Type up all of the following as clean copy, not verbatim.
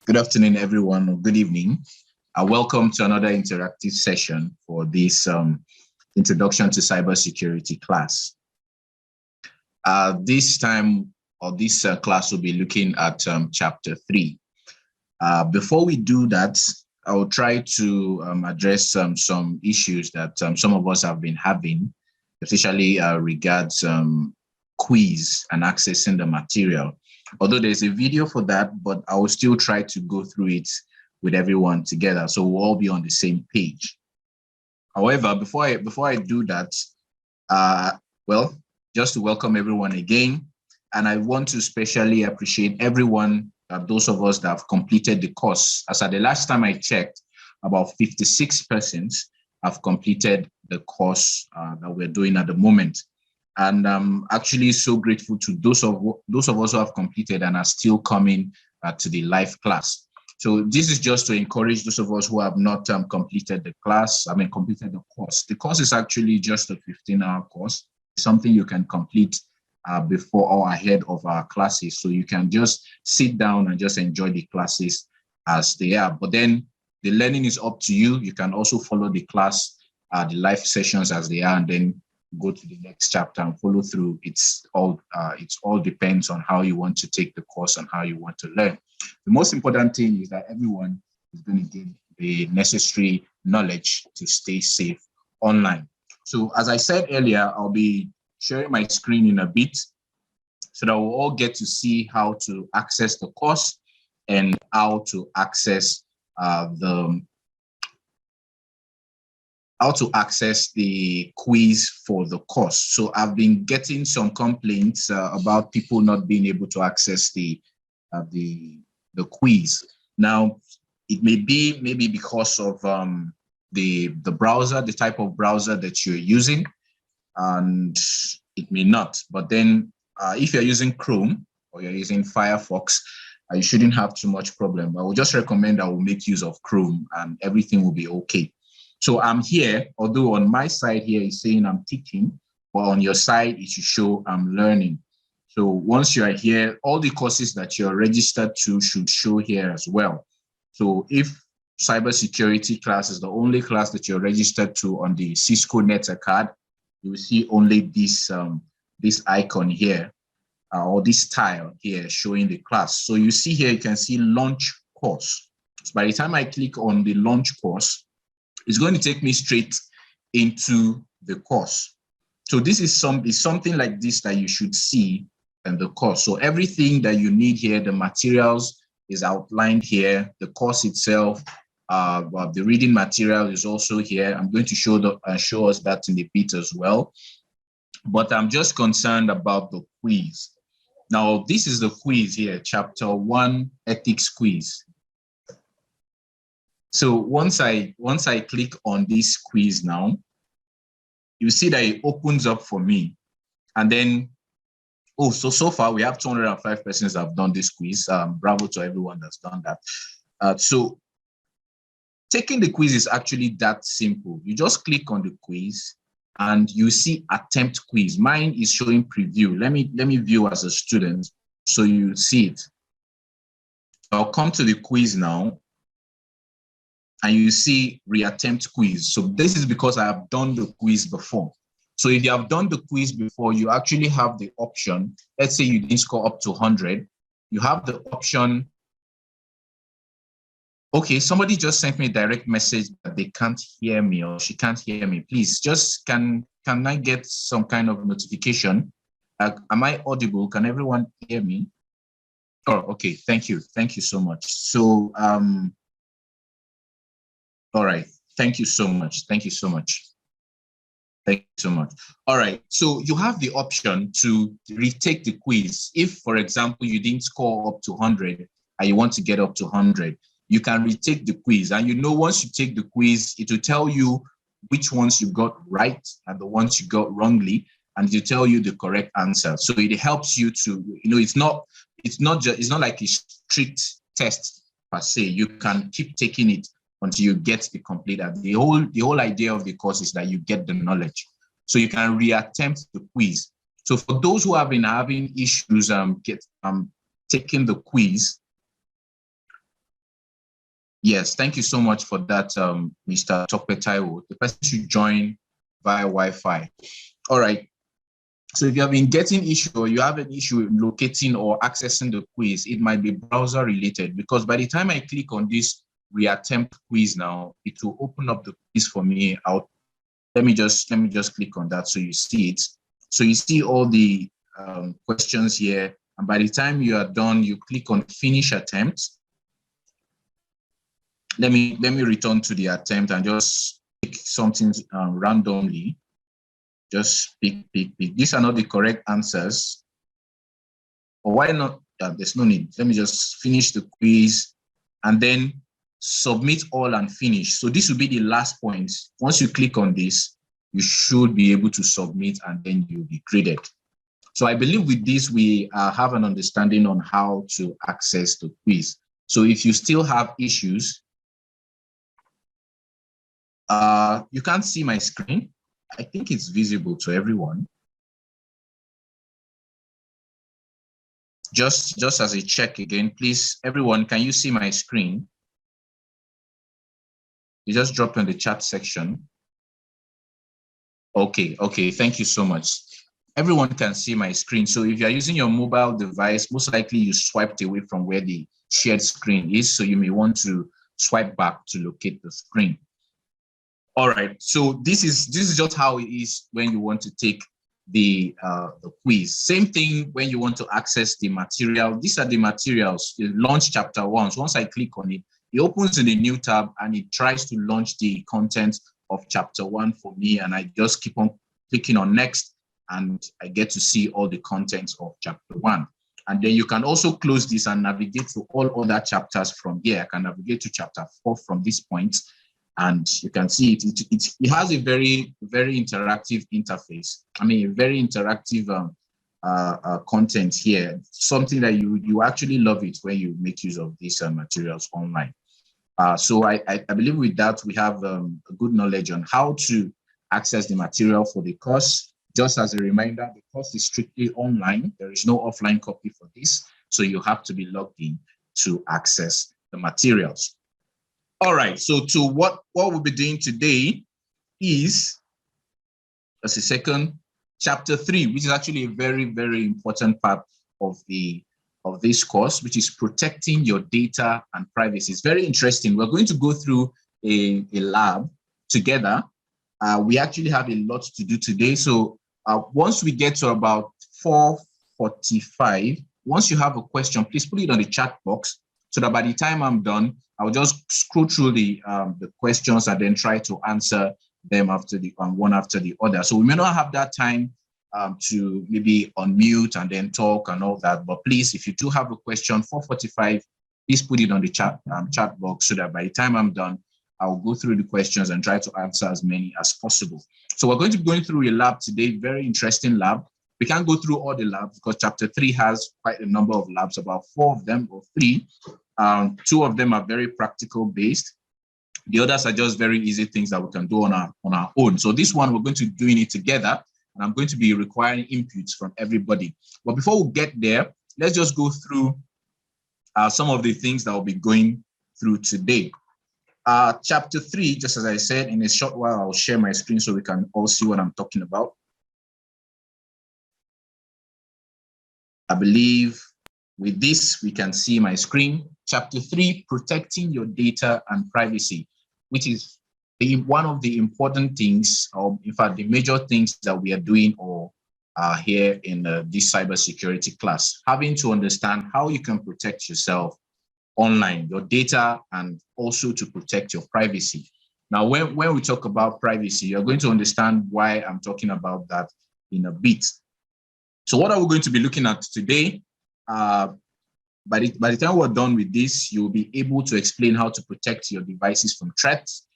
Good afternoon, everyone, or good evening. Welcome to another interactive session for this Introduction to Cybersecurity class. This time, or this class will be looking at Chapter 3. Before we do that, I will try to address some issues that some of us have been having, especially regards quiz and accessing the material. Although there's a video for that, but I will still try to go through it with everyone together, so we'll all be on the same page. However, before I do that, well, just to welcome everyone again, and I want to especially appreciate everyone, those of us that have completed the course. As at the last time I checked, about 56 persons have completed the course that we're doing at the moment. And I'm actually so grateful to those of us who have completed and are still coming to the live class. So this is just to encourage those of us who have not completed the class, completed the course. The course is actually just a 15-hour course, something you can complete before or ahead of our classes. So you can just sit down and just enjoy the classes as they are. But then the learning is up to you. You can also follow the class, the live sessions as they are, and then go to the next chapter and follow through. It's all depends on how you want to take the course and how you want to learn. The most important thing is that everyone is going to get the necessary knowledge to stay safe online. So as I said earlier, I'll be sharing my screen in a bit so that we'll all get to see how to access the course and how to access the quiz for the course. So I've been getting some complaints about people not being able to access the quiz. Now, it may be maybe because of the browser, the type of browser that you're using, and it may not. But then if you're using Chrome or you're using Firefox, you shouldn't have too much problem. I would just recommend I will make use of Chrome and everything will be okay. So I'm here, although on my side here is saying I'm teaching, but on your side it should show I'm learning. So once you are here, all the courses that you're registered to should show here as well. So if cybersecurity class is the only class that you're registered to on the Cisco Neta card, you will see only this icon here, or this tile here showing the class. So you see here, you can see launch course. So by the time I click on the launch course, it's going to take me straight into the course. So this is something like this that you should see in the course. So everything that you need here, the materials is outlined here, the course itself, the reading material is also here. I'm going to show us that in a bit as well. But I'm just concerned about the quiz. Now, this is the quiz here, Chapter 1 Ethics Quiz. So once I click on this quiz now, you see that it opens up for me. And then, so far we have 205 persons that have done this quiz. Bravo to everyone that's done that. So taking the quiz is actually that simple. You just click on the quiz and you see attempt quiz. Mine is showing preview. Let me view as a student so you see it. I'll come to the quiz now. And you see reattempt quiz. So this is because I have done the quiz before. So if you have done the quiz before, you actually have the option. Let's say you didn't score up to 100. You have the option. Okay, somebody just sent me a direct message that they can't hear me or she can't hear me. Please, just can I get some kind of notification? Am I audible? Can everyone hear me? Oh, okay, thank you. Thank you so much. So, all right. Thank you so much. Thank you so much. Thank you so much. All right. So you have the option to retake the quiz. If, for example, you didn't score up to 100 and you want to get up to 100, you can retake the quiz. And once you take the quiz, it will tell you which ones you got right and the ones you got wrongly, and it will tell you the correct answer. So it helps you to, it's not like a strict test per se. You can keep taking it until you get the complete. The whole idea of the course is that you get the knowledge. So you can reattempt the quiz. So for those who have been having issues taking the quiz, Yes, thank you so much for that, Mr. Tokpe Taiwo. The person should join via Wi-Fi. All right. So if you have been getting issue or you have an issue locating or accessing the quiz, it might be browser related, because by the time I click on this reattempt quiz now, it will open up the quiz for me out. Let me just click on that so you see it. So you see all the questions here, and by the time you are done, you click on finish attempt. Let me return to the attempt and just pick something randomly. Just pick. These are not the correct answers. Or why not? There's no need. Let me just finish the quiz and then submit all and finish. So this will be the last point. Once you click on this, you should be able to submit and then you'll be graded. So I believe with this, we have an understanding on how to access the quiz. So if you still have issues, you can't see my screen. I think it's visible to everyone. Just as a check again, please, everyone, can you see my screen? You just drop in the chat section. Okay, thank you so much. Everyone can see my screen. So if you're using your mobile device, most likely you swiped away from where the shared screen is. So you may want to swipe back to locate the screen. All right, so this is just how it is when you want to take the quiz. Same thing when you want to access the material. These are the materials, the launch chapter 1. So once I click on it, it opens in a new tab and it tries to launch the content of chapter 1 for me. And I just keep on clicking on next and I get to see all the contents of chapter 1. And then you can also close this and navigate to all other chapters from here. I can navigate to chapter 4 from this point. And you can see it has a very, very interactive interface. I mean, a very interactive content here, something that you actually love it when you make use of these materials online. So I believe with that, we have a good knowledge on how to access the material for the course. Just as a reminder, the course is strictly online. There is no offline copy for this. So you have to be logged in to access the materials. All right, so to what we'll be doing today is, just a second, chapter 3, which is actually a very, very important part of this course, which is protecting your data and privacy. It's very interesting. We're going to go through a lab together. We actually have a lot to do today. So once we get to about 4:45, once you have a question, please put it on the chat box so that by the time I'm done, I'll just scroll through the questions and then try to answer them after one after the other. So we may not have that time to maybe unmute and then talk and all that. But please, if you do have a question, 4:45, please put it on the chat box so that by the time I'm done, I'll go through the questions and try to answer as many as possible. So we're going to be going through a lab today, very interesting lab. We can't go through all the labs because chapter 3 has quite a number of labs, about 4 of them or 3. 2 of them are very practical based. The others are just very easy things that we can do on our own. So this one, we're going to be doing it together, and I'm going to be requiring inputs from everybody. But before we get there, let's just go through some of the things that we'll be going through today. Chapter 3, just as I said, in a short while, I'll share my screen so we can all see what I'm talking about. I believe with this, we can see my screen. Chapter 3, protecting your data and privacy, which is one of the important things, or in fact, the major things that we are doing or here in this cybersecurity class, having to understand how you can protect yourself online, your data, and also to protect your privacy. Now, when we talk about privacy, you're going to understand why I'm talking about that in a bit. So what are we going to be looking at today? By the time we're done with this, you'll be able to explain how to protect your devices from threats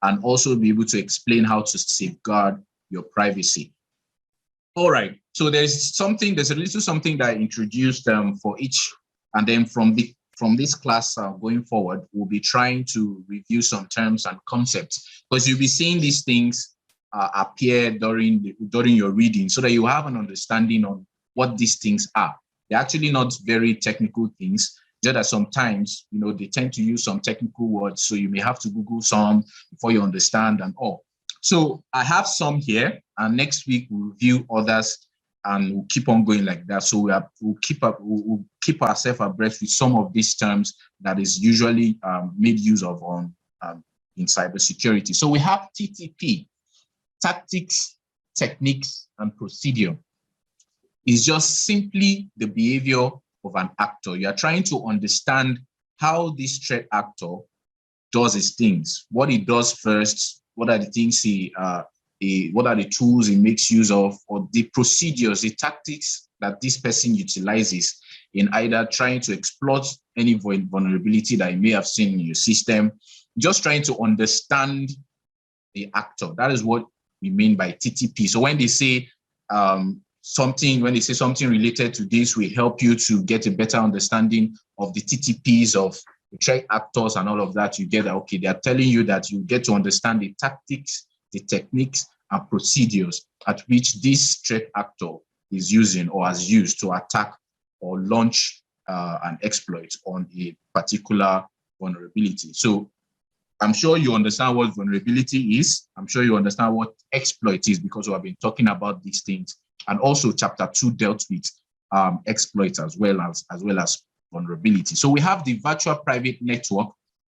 and also be able to explain how to safeguard your privacy. All right, so there's a little something that I introduced for each, and then from this class going forward, we'll be trying to review some terms and concepts, because you'll be seeing these things appear during your reading so that you have an understanding on what these things are. They're actually not very technical things. Just that sometimes, they tend to use some technical words, so you may have to Google some before you understand and all. So I have some here, and next week we'll review others, and we'll keep on going like that. So we'll keep ourselves abreast with some of these terms that is usually made use of on in cybersecurity. So we have TTP, tactics, techniques, and procedure. It's just simply the behavior of an actor. You are trying to understand how this threat actor does his things, what he does first, what are the things what are the tools he makes use of, or the procedures, the tactics that this person utilizes in either trying to exploit any vulnerability that you may have seen in your system, just trying to understand the actor. That is what we mean by TTP. So when they say something related to this, we help you to get a better understanding of the TTPs of the threat actors and all of that, you get that, okay, they are telling you that you get to understand the tactics, the techniques, and procedures at which this threat actor is using or has used to attack or launch an exploit on a particular vulnerability. So I'm sure you understand what vulnerability is. I'm sure you understand what exploit is, because we have been talking about these things. And also chapter 2 dealt with exploits as well as vulnerability. So we have the virtual private network,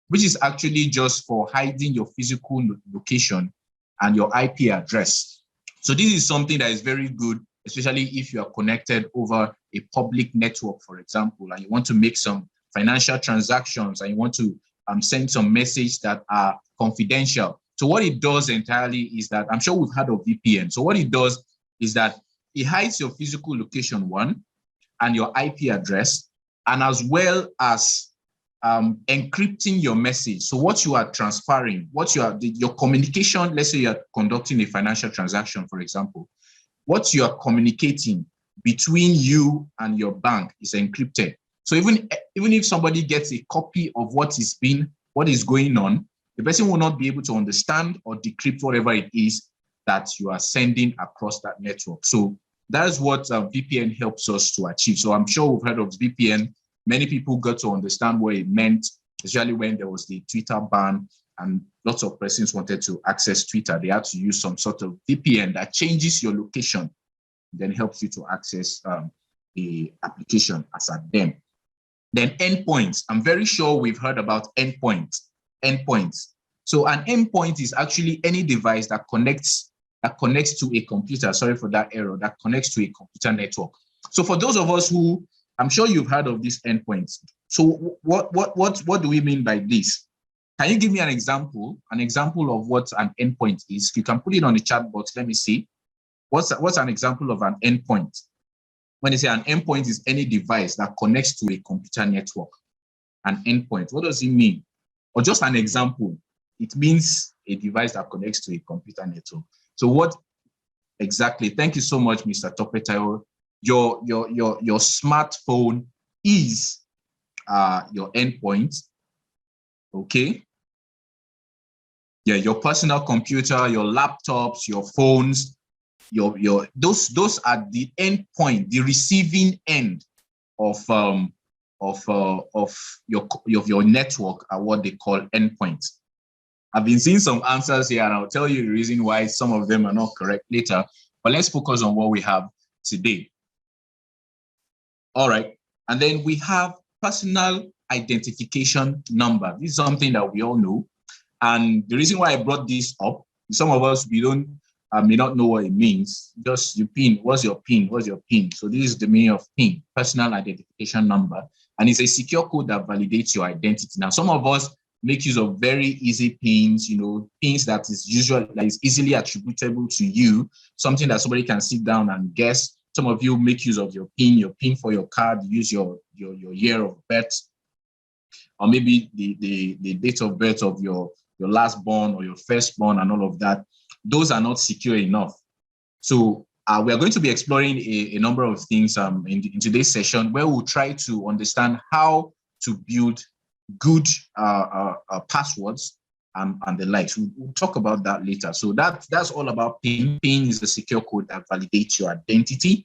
which is actually just for hiding your physical location and your IP address. So this is something that is very good, especially if you are connected over a public network, for example, and you want to make some financial transactions and you want to send some messages that are confidential. So what it does entirely is that, I'm sure we've heard of VPN. So what it does is that it hides your physical location, one, and your IP address, and as well as encrypting your message. So what you are transferring, your communication, let's say you're conducting a financial transaction, for example, what you are communicating between you and your bank is encrypted. So even if somebody gets a copy of what is going on, the person will not be able to understand or decrypt whatever it is that you are sending across that network. So that is what VPN helps us to achieve. So I'm sure we've heard of VPN. Many people got to understand what it meant, especially when there was the Twitter ban and lots of persons wanted to access Twitter. They had to use some sort of VPN that changes your location, then helps you to access the application as at them. Then endpoints. I'm very sure we've heard about endpoints. So an endpoint is actually any device that connects to a computer. Sorry for that error. That connects to a computer network. So for those of us who, I'm sure you've heard of these endpoints. So what do we mean by this? Can you give me an example of what an endpoint is? You can put it on the chat box. Let me see. What's an example of an endpoint? When they say an endpoint is any device that connects to a computer network. An endpoint, what does it mean? Or just an example, it means a device that connects to a computer network. So what exactly? Thank you so much, Mr. Topetayo. Your smartphone is your endpoint. Okay. Yeah, your personal computer, your laptops, your phones, those are the endpoint, the receiving end of your network are what they call endpoints. I've been seeing some answers here, and I'll tell you the reason why some of them are not correct later. But let's focus on what we have today. All right, and then we have personal identification number. This is something that we all know, and the reason why I brought this up, some of us may not know what it means. Just your PIN. What's your PIN? What's your PIN? So this is the meaning of PIN, personal identification number, and it's a secure code that validates your identity. Now, some of us make use of very easy PINs, PINs that is easily attributable to you, something that somebody can sit down and guess. Some of you make use of your PIN for your card, use your year of birth, or maybe the date of birth of your last born or your firstborn and all of that. Those are not secure enough. So we are going to be exploring a number of things in today's session, where we'll try to understand how to build good passwords and the likes. We'll talk about that later. So that's all about PIN. PIN is the secure code that validates your identity.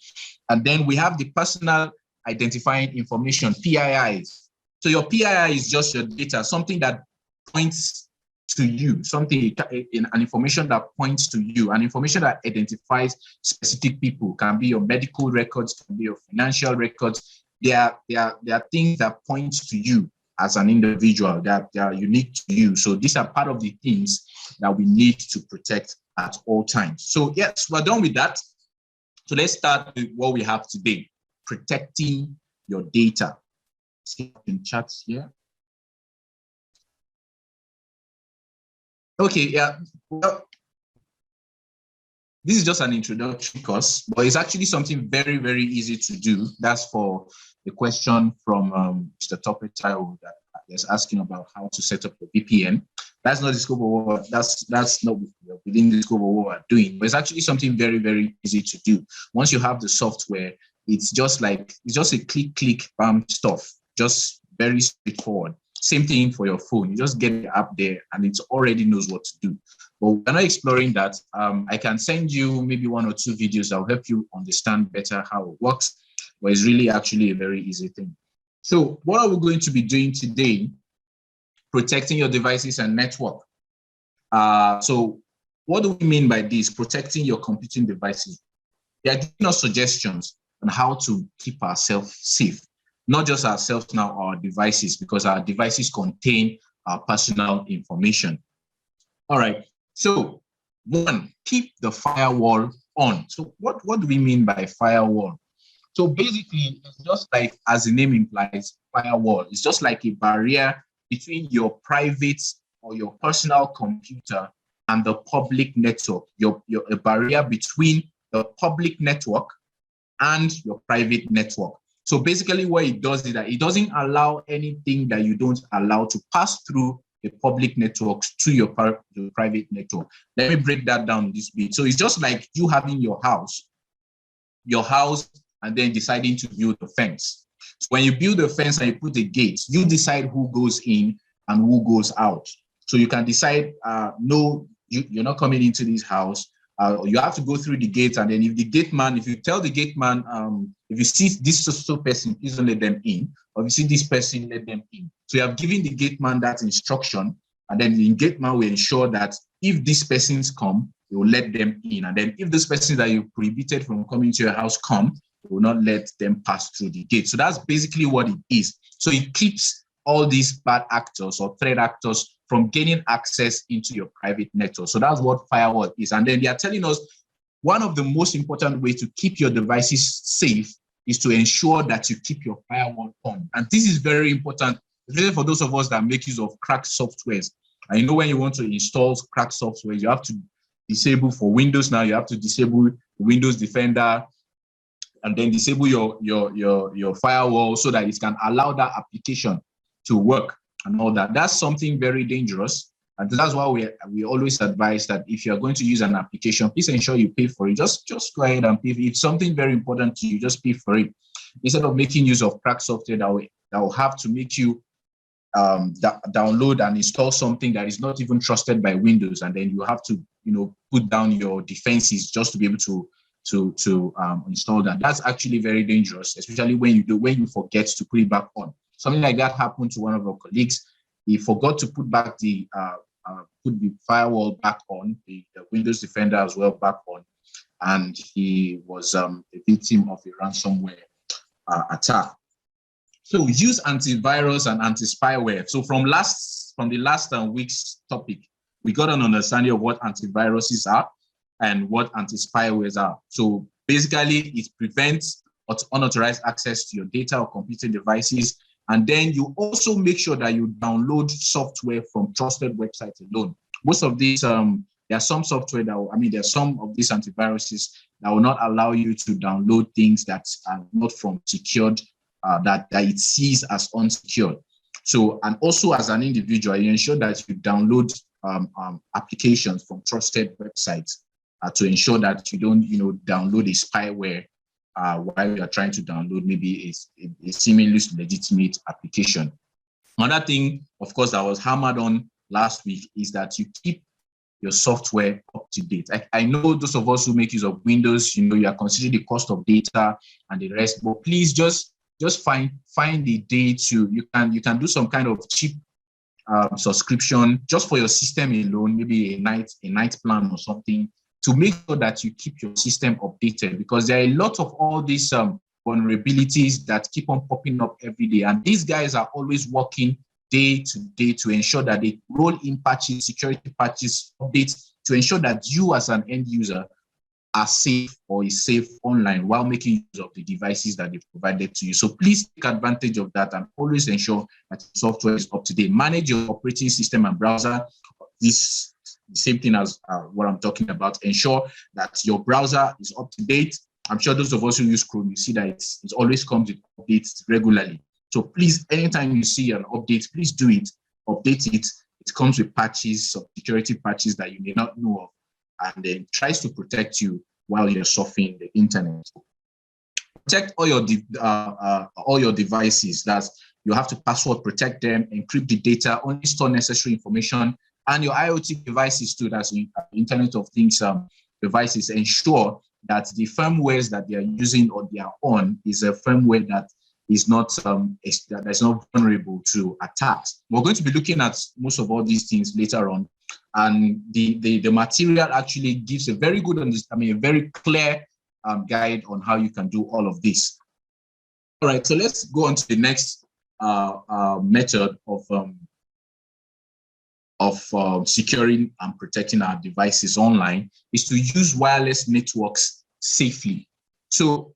And then we have the personal identifying information, PIIs. So your PII is just your data, something that points to you, an information that points to you, an information that identifies specific people. Can be your medical records, can be your financial records. They are things that point to you as an individual, that they are unique to you. So these are part of the things that we need to protect at all times. So yes, we're done with that. So let's start with what we have today, protecting your data. See in chats here. Okay, yeah. Well, this is just an introductory course, but it's actually something very, very easy to do. That's for the question from Mr. Topetao that is asking about how to set up a VPN. That's not the scope of what that's not within the scope of what we're doing, but it's actually something very, very easy to do. Once you have the software, it's just a click, bam stuff, just very straightforward. Same thing for your phone. You just get the app there and it already knows what to do. But we're not exploring that. I can send you maybe 1 or 2 videos that will help you understand better how it works, but it's really actually a very easy thing. So what are we going to be doing today? Protecting your devices and network. So what do we mean by this? Protecting your computing devices. They are giving us suggestions on how to keep ourselves safe. Not just ourselves now, our devices, because our devices contain our personal information. All right, so 1, keep the firewall on. So what do we mean by firewall? So basically, it's just like, as the name implies, firewall. It's just like a barrier between your private or your personal computer and the public network. A barrier between the public network and your private network. So basically what it does is that it doesn't allow anything that you don't allow to pass through the public networks to your private network. Let me break that down this bit. So it's just like you having your house, and then deciding to build a fence. So when you build a fence and you put a gate, you decide who goes in and who goes out. So you can decide, no, you're not coming into this house. You have to go through the gate, and then if you tell the gate man, if you see this so person, please don't let them in, or if you see this person, let them in. So you have given the gate man that instruction, and then the gate man will ensure that if these persons come, you will let them in, and then if those persons that you prohibited from coming to your house come, you will not let them pass through the gate. So that's basically what it is. So it keeps all these bad actors or threat actors from gaining access into your private network. So that's what firewall is. And then they are telling us one of the most important ways to keep your devices safe is to ensure that you keep your firewall on. And this is very important, especially for those of us that make use of cracked softwares. And you know, when you want to install cracked software, you have to disable for Windows now, you have to disable Windows Defender and then disable your firewall so that it can allow that application to work and all that. That's something very dangerous. And that's why we always advise that if you're going to use an application, please ensure you pay for it. Just go ahead and pay. If it's something very important to you, just pay for it. Instead of making use of cracked software that will have to make you download and install something that is not even trusted by Windows, and then you have to, put down your defenses just to be able to install that. That's actually very dangerous, especially when you forget to put it back on. Something like that happened to one of our colleagues. He forgot to put back the firewall back on, the Windows Defender as well back on, and he was a victim of a ransomware attack. So use antivirus and anti-spyware. So from the last week's topic, we got an understanding of what antiviruses are and what anti-spywares are. So basically, it prevents unauthorized access to your data or computer devices. And then you also make sure that you download software from trusted websites alone. Most of these, there are some software there are some of these antiviruses that will not allow you to download things that are not from secured, that it sees as unsecured. So, and also as an individual, you ensure that you download applications from trusted websites to ensure that you don't, download a spyware while you're trying to download maybe a seemingly legitimate application. Another thing, of course, that was hammered on last week is that you keep your software up to date. I know those of us who make use of Windows, you are considering the cost of data and the rest, but please just just find a day to, you can do some kind of cheap subscription just for your system alone, maybe a night plan or something, to make sure that you keep your system updated, because there are a lot of all these vulnerabilities that keep on popping up every day. And these guys are always working day to day to ensure that they roll in patches, security patches, updates, to ensure that you as an end user are safe or is safe online while making use of the devices that they've provided to you. So please take advantage of that and always ensure that the software is up to date. Manage your operating system and browser. This the same thing as what I'm talking about. Ensure that your browser is up to date. I'm sure those of us who use Chrome, you see that it always comes with updates regularly. So please, anytime you see an update, please do it, update it. It comes with patches, security patches that you may not know of, and then tries to protect you while you're surfing the internet. Protect all your devices. That's, you have to password protect them, encrypt the data, only store necessary information, and your IoT devices too. That's the Internet of Things devices. Ensure that the firmwares that they are using or they are on is a firmware that is not that's not vulnerable to attacks. We're going to be looking at most of all these things later on, and the material actually gives a very good, a very clear guide on how you can do all of this. All right, so let's go on to the next method of securing and protecting our devices online, is to use wireless networks safely. So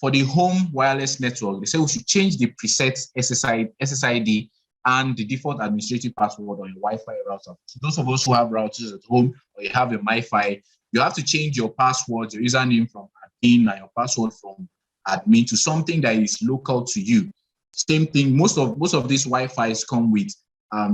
for the home wireless network, they say we should change the preset SSID and the default administrative password on your Wi-Fi router. So those of us who have routers at home, or you have a Wi-Fi, you have to change your password, your username from admin and your password from admin to something that is local to you. Same thing, most of these Wi-Fis come with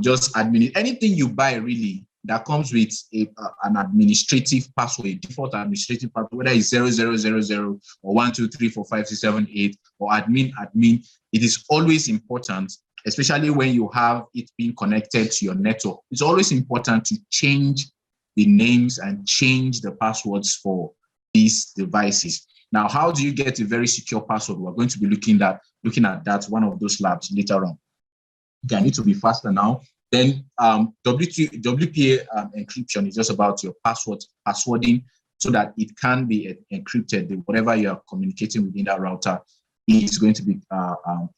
just admin. Anything you buy really that comes with an administrative password, a default administrative password, whether it's 0000 or 1234567 or admin, it is always important, especially when you have it being connected to your network. It's always important to change the names and change the passwords for these devices. Now, how do you get a very secure password? We're going to be looking at that one of those labs later on. Okay, I need to be faster now. Then WPA encryption is just about your passwording, so that it can be encrypted. Whatever you are communicating within that router is going to be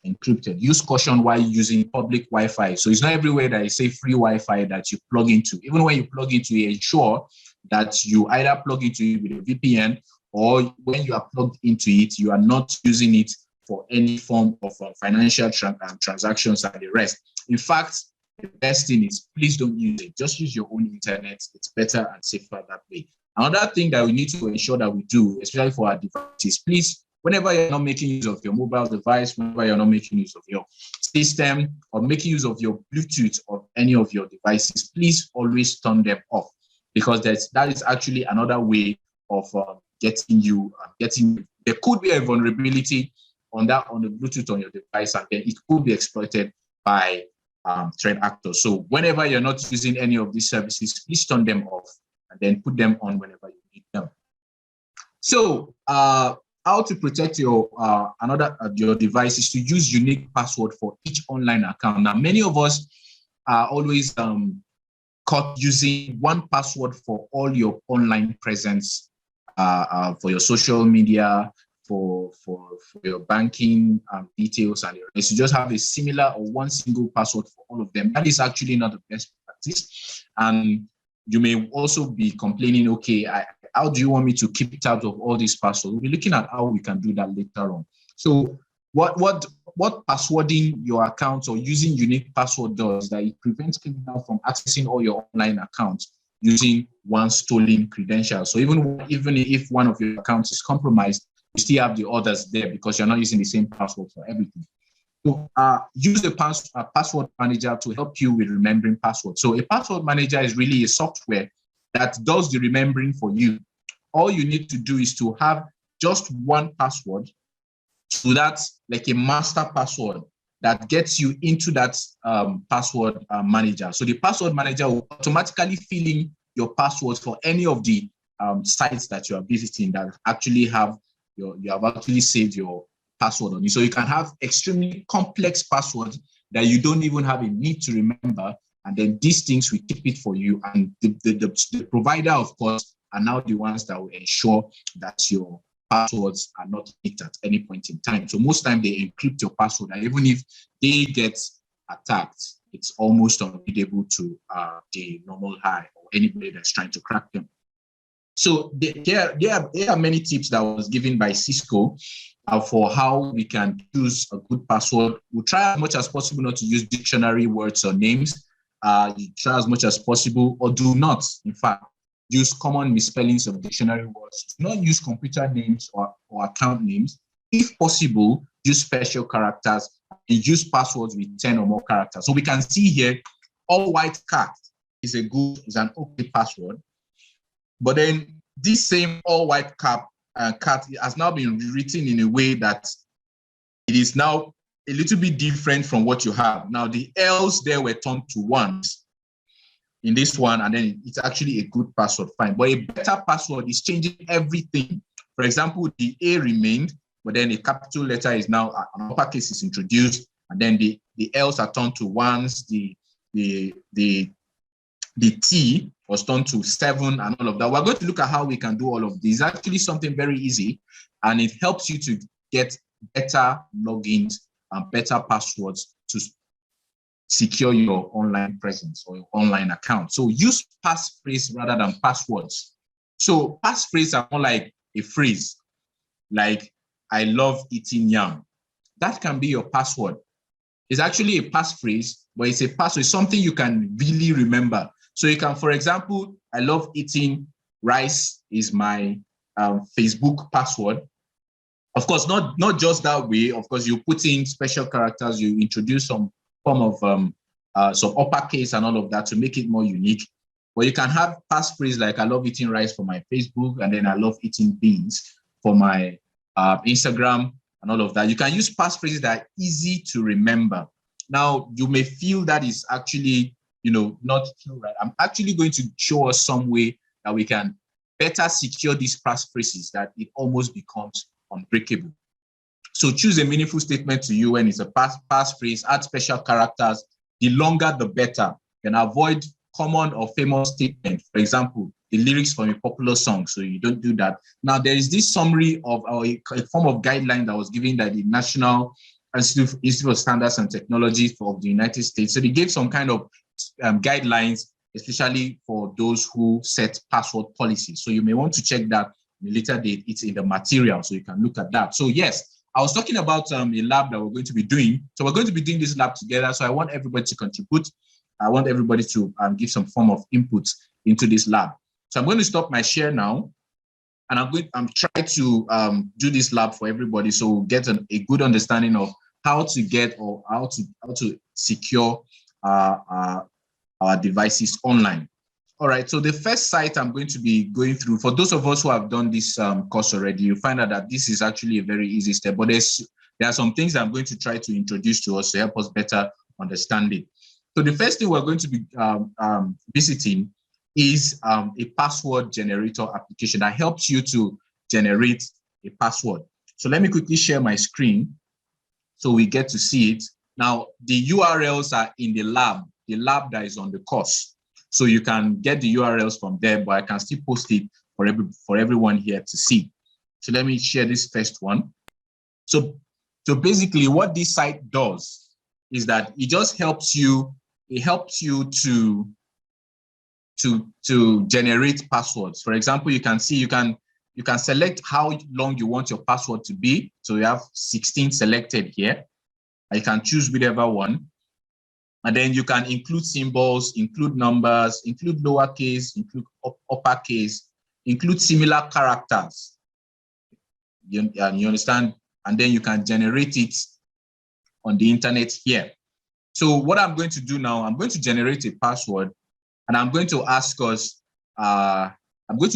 encrypted. Use caution while using public Wi-Fi. So it's not everywhere that is a free Wi-Fi that you plug into. Even when you plug into it, ensure that you either plug into it with a VPN, or when you are plugged into it, you are not using it for any form of financial transactions and the rest. In fact, the best thing is, please don't use it. Just use your own internet. It's better and safer that way. Another thing that we need to ensure that we do, especially for our devices, please, whenever you're not making use of your mobile device, whenever you're not making use of your system or making use of your Bluetooth or any of your devices, please always turn them off, because that is actually another way of there could be a vulnerability on the Bluetooth on your device, and then it could be exploited by threat actors. So whenever you're not using any of these services, please turn them off and then put them on whenever you need them. So how to protect your your device is to use unique password for each online account. Now, many of us are always caught using one password for all your online presence, for your social media, for your banking details, and the rest. You just have a similar or one single password for all of them. That is actually not the best practice. And you may also be complaining, okay, how do you want me to keep tabs of all these passwords? We'll be looking at how we can do that later on. So what passwording your accounts or using unique password does is that it prevents criminals from accessing all your online accounts using one stolen credential. So even if one of your accounts is compromised, you still have the others there because you're not using the same password for everything. So use a password manager to help you with remembering passwords. So a password manager is really a software that does the remembering for you. All you need to do is to have just one password, so that's like a master password that gets you into that password manager. So the password manager will automatically fill in your passwords for any of the sites that you are visiting that actually have you have actually saved your password on it. So you can have extremely complex passwords that you don't even have a need to remember. And then these things, we keep it for you. And the provider, of course, are now the ones that will ensure that your passwords are not leaked at any point in time. So most time they encrypt your password, and even if they get attacked, it's almost unreadable to the normal hacker or anybody that's trying to crack them. So there are many tips that was given by Cisco for how we can choose a good password. We'll try as much as possible not to use dictionary words or names. You try as much as possible, or do not, in fact, use common misspellings of dictionary words. Do not use computer names or account names. If possible, use special characters and use passwords with 10 or more characters. So we can see here, all white cat is an okay password. But then this same all white cat has now been rewritten in a way that it is now a little bit different from what you have. Now the L's there were turned to ones in this one, and then it's actually a good password, fine. But a better password is changing everything. For example, the A remained, but then a capital letter is now, an uppercase is introduced, and then the L's are turned to ones, the T was turned to 7 and all of that. We're going to look at how we can do all of this. It's actually something very easy, and it helps you to get better logins and better passwords to secure your online presence or your online account. So use passphrase rather than passwords. So passphrase are more like a phrase, like I love eating yam. That can be your password. It's actually a passphrase, but it's a password. It's something you can really remember. So you can, for example, I love eating rice is my Facebook password. Of course, not just that way. Of course, you put in special characters, you introduce some form of some uppercase and all of that to make it more unique. But you can have passphrase like I love eating rice for my Facebook, and then I love eating beans for my Instagram and all of that. You can use passphrases that are easy to remember. Now, you may feel that is actually, not true, right? I'm actually going to show us some way that we can better secure these passphrases that it almost becomes unbreakable. So choose a meaningful statement to you when it's a passphrase, add special characters. The longer, the better. You can avoid common or famous statements. For example, the lyrics from a popular song, so you don't do that. Now, there is this summary of a form of guideline that was given by the National Institute of Standards and Technology of the United States. So they gave some kind of guidelines, especially for those who set password policies. So you may want to check that in a later date. It's in the material, so you can look at that. So yes, I was talking about a lab that we're going to be doing. So we're going to be doing this lab together. So I want everybody to contribute. I want everybody to give some form of input into this lab. So I'm going to stop my share now, and I'm trying to do this lab for everybody, so we'll get a good understanding of how to get or how to secure our devices online. All right, so the first site I'm going to be going through, for those of us who have done this course already, you find out that this is actually a very easy step, but there are some things I'm going to try to introduce to us to help us better understand it. So the first thing we're going to be visiting is a password generator application that helps you to generate a password. So let me quickly share my screen so we get to see it. Now, the URLs are in the lab that is on the course. So you can get the URLs from there, but I can still post it for everyone here to see. So let me share this first one. So basically what this site does is that it just helps you, to generate passwords. For example, you can see, you can select how long you want your password to be. So you have 16 selected here. You can choose whichever one. And then you can include symbols, include numbers, include lowercase, include uppercase, include similar characters. You understand? And then you can generate it on the internet here. So what I'm going to do now, I'm going to generate a password, and I'm going to ask us, I'm going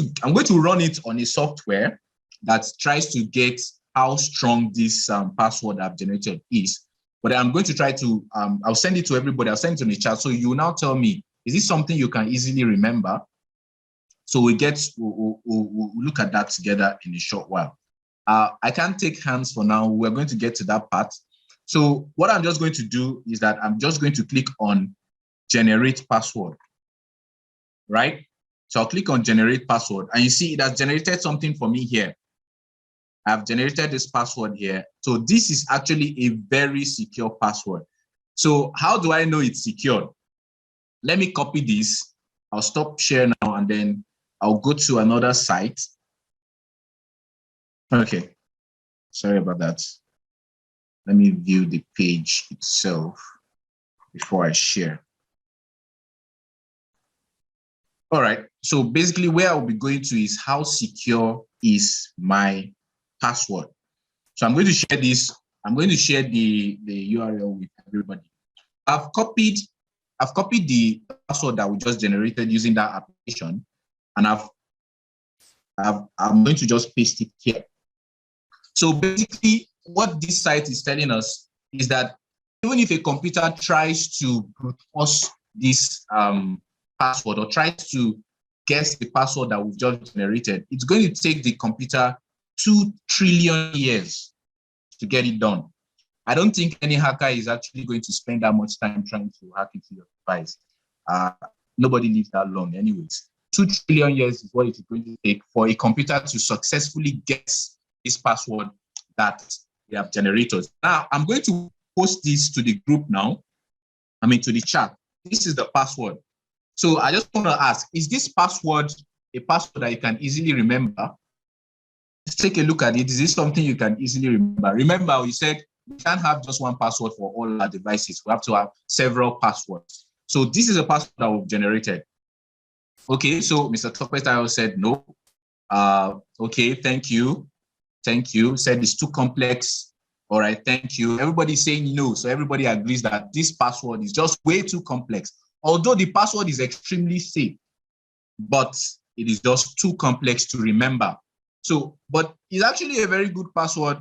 to run it on a software that tries to get how strong this password I've generated is. But I'm going to try to, I'll send it to everybody. I'll send it in the chat. So you now tell me, is this something you can easily remember? So we'll look at that together in a short while. I can't take hands for now. We're going to get to that part. So what I'm just going to do is that I'm just going to click on generate password, right? So I'll click on generate password, and you see it has generated something for me here. I've generated this password here. So this is actually a very secure password. So how do I know it's secured? Let me copy this. I'll stop share now, and then I'll go to another site. Okay, sorry about that. Let me view the page itself before I share. All right, so basically where I'll be going to is how secure is my password. So I'm going to share this. I'm going to share the URL with everybody. I've copied the password that we just generated using that application, and I'm going to just paste it here. So basically what this site is telling us is that even if a computer tries to brute force this password or tries to guess the password that we've just generated, it's going to take the computer 2 trillion years to get it done. I don't think any hacker is actually going to spend that much time trying to hack into your device. Nobody lives that long anyways. 2 trillion years is what it's going to take for a computer to successfully guess this password that we have generated. Now, I'm going to post this to the group now. I mean, to the chat. This is the password. So I just want to ask, is this password a password that you can easily remember? Let's take a look at it. Is this something you can easily remember? Remember, we said we can't have just one password for all our devices. We have to have several passwords. So this is a password that we've generated. Okay, so Mr. Topetaro said no. Okay, thank you. Thank you. Said it's too complex. All right, thank you. Everybody's saying no. So everybody agrees that this password is just way too complex. Although the password is extremely safe, but it is just too complex to remember. So, but it's actually a very good password.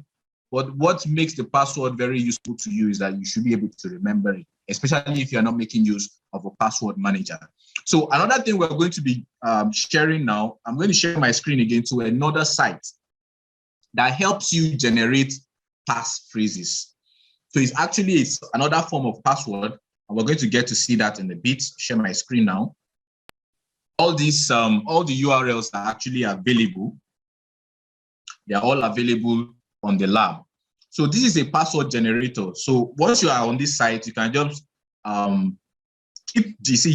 But what makes the password very useful to you is that you should be able to remember it, especially if you're not making use of a password manager. So another thing we're going to be sharing now, I'm going to share my screen again to another site that helps you generate passphrases. So it's actually another form of password, and we're going to get to see that in a bit. Share my screen now. All these, all the URLs are actually available. They are all available on the lab. So this is a password generator. So once you are on this site, you can just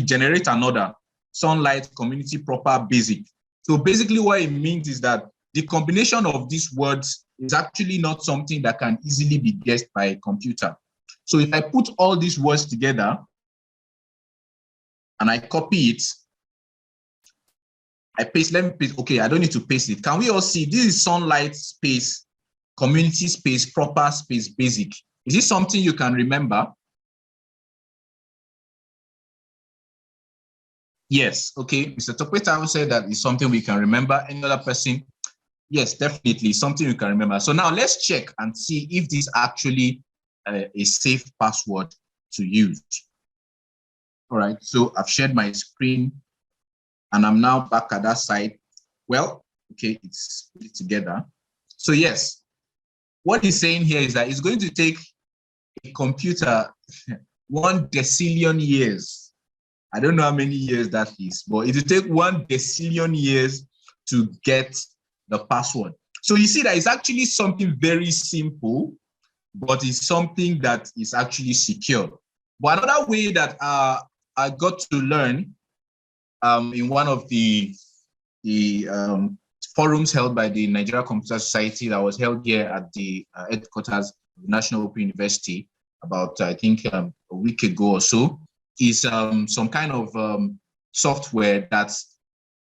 generate another Sunlight Community Proper Basic. So basically what it means is that the combination of these words is actually not something that can easily be guessed by a computer. So if I put all these words together and I copy it, I paste, let me paste, okay, I don't need to paste it. Can we all see this is Sunlight space, community space, proper space, basic. Is this something you can remember? Yes, okay. Mr. Topeta said that is something we can remember. Any other person? Yes, definitely something you can remember. So now let's check and see if this is actually a safe password to use. All right, so I've shared my screen and I'm now back at that site. Well, okay, it's put it together. So yes, what he's saying here is that it's going to take a computer 1 decillion years. I don't know how many years that is, but it will take 1 decillion years to get the password. So you see that it's actually something very simple, but it's something that is actually secure. But another way that I got to learn in one of the forums held by the Nigeria Computer Society that was held here at the headquarters of the National Open University about, I think, a week ago or so, is some kind of software that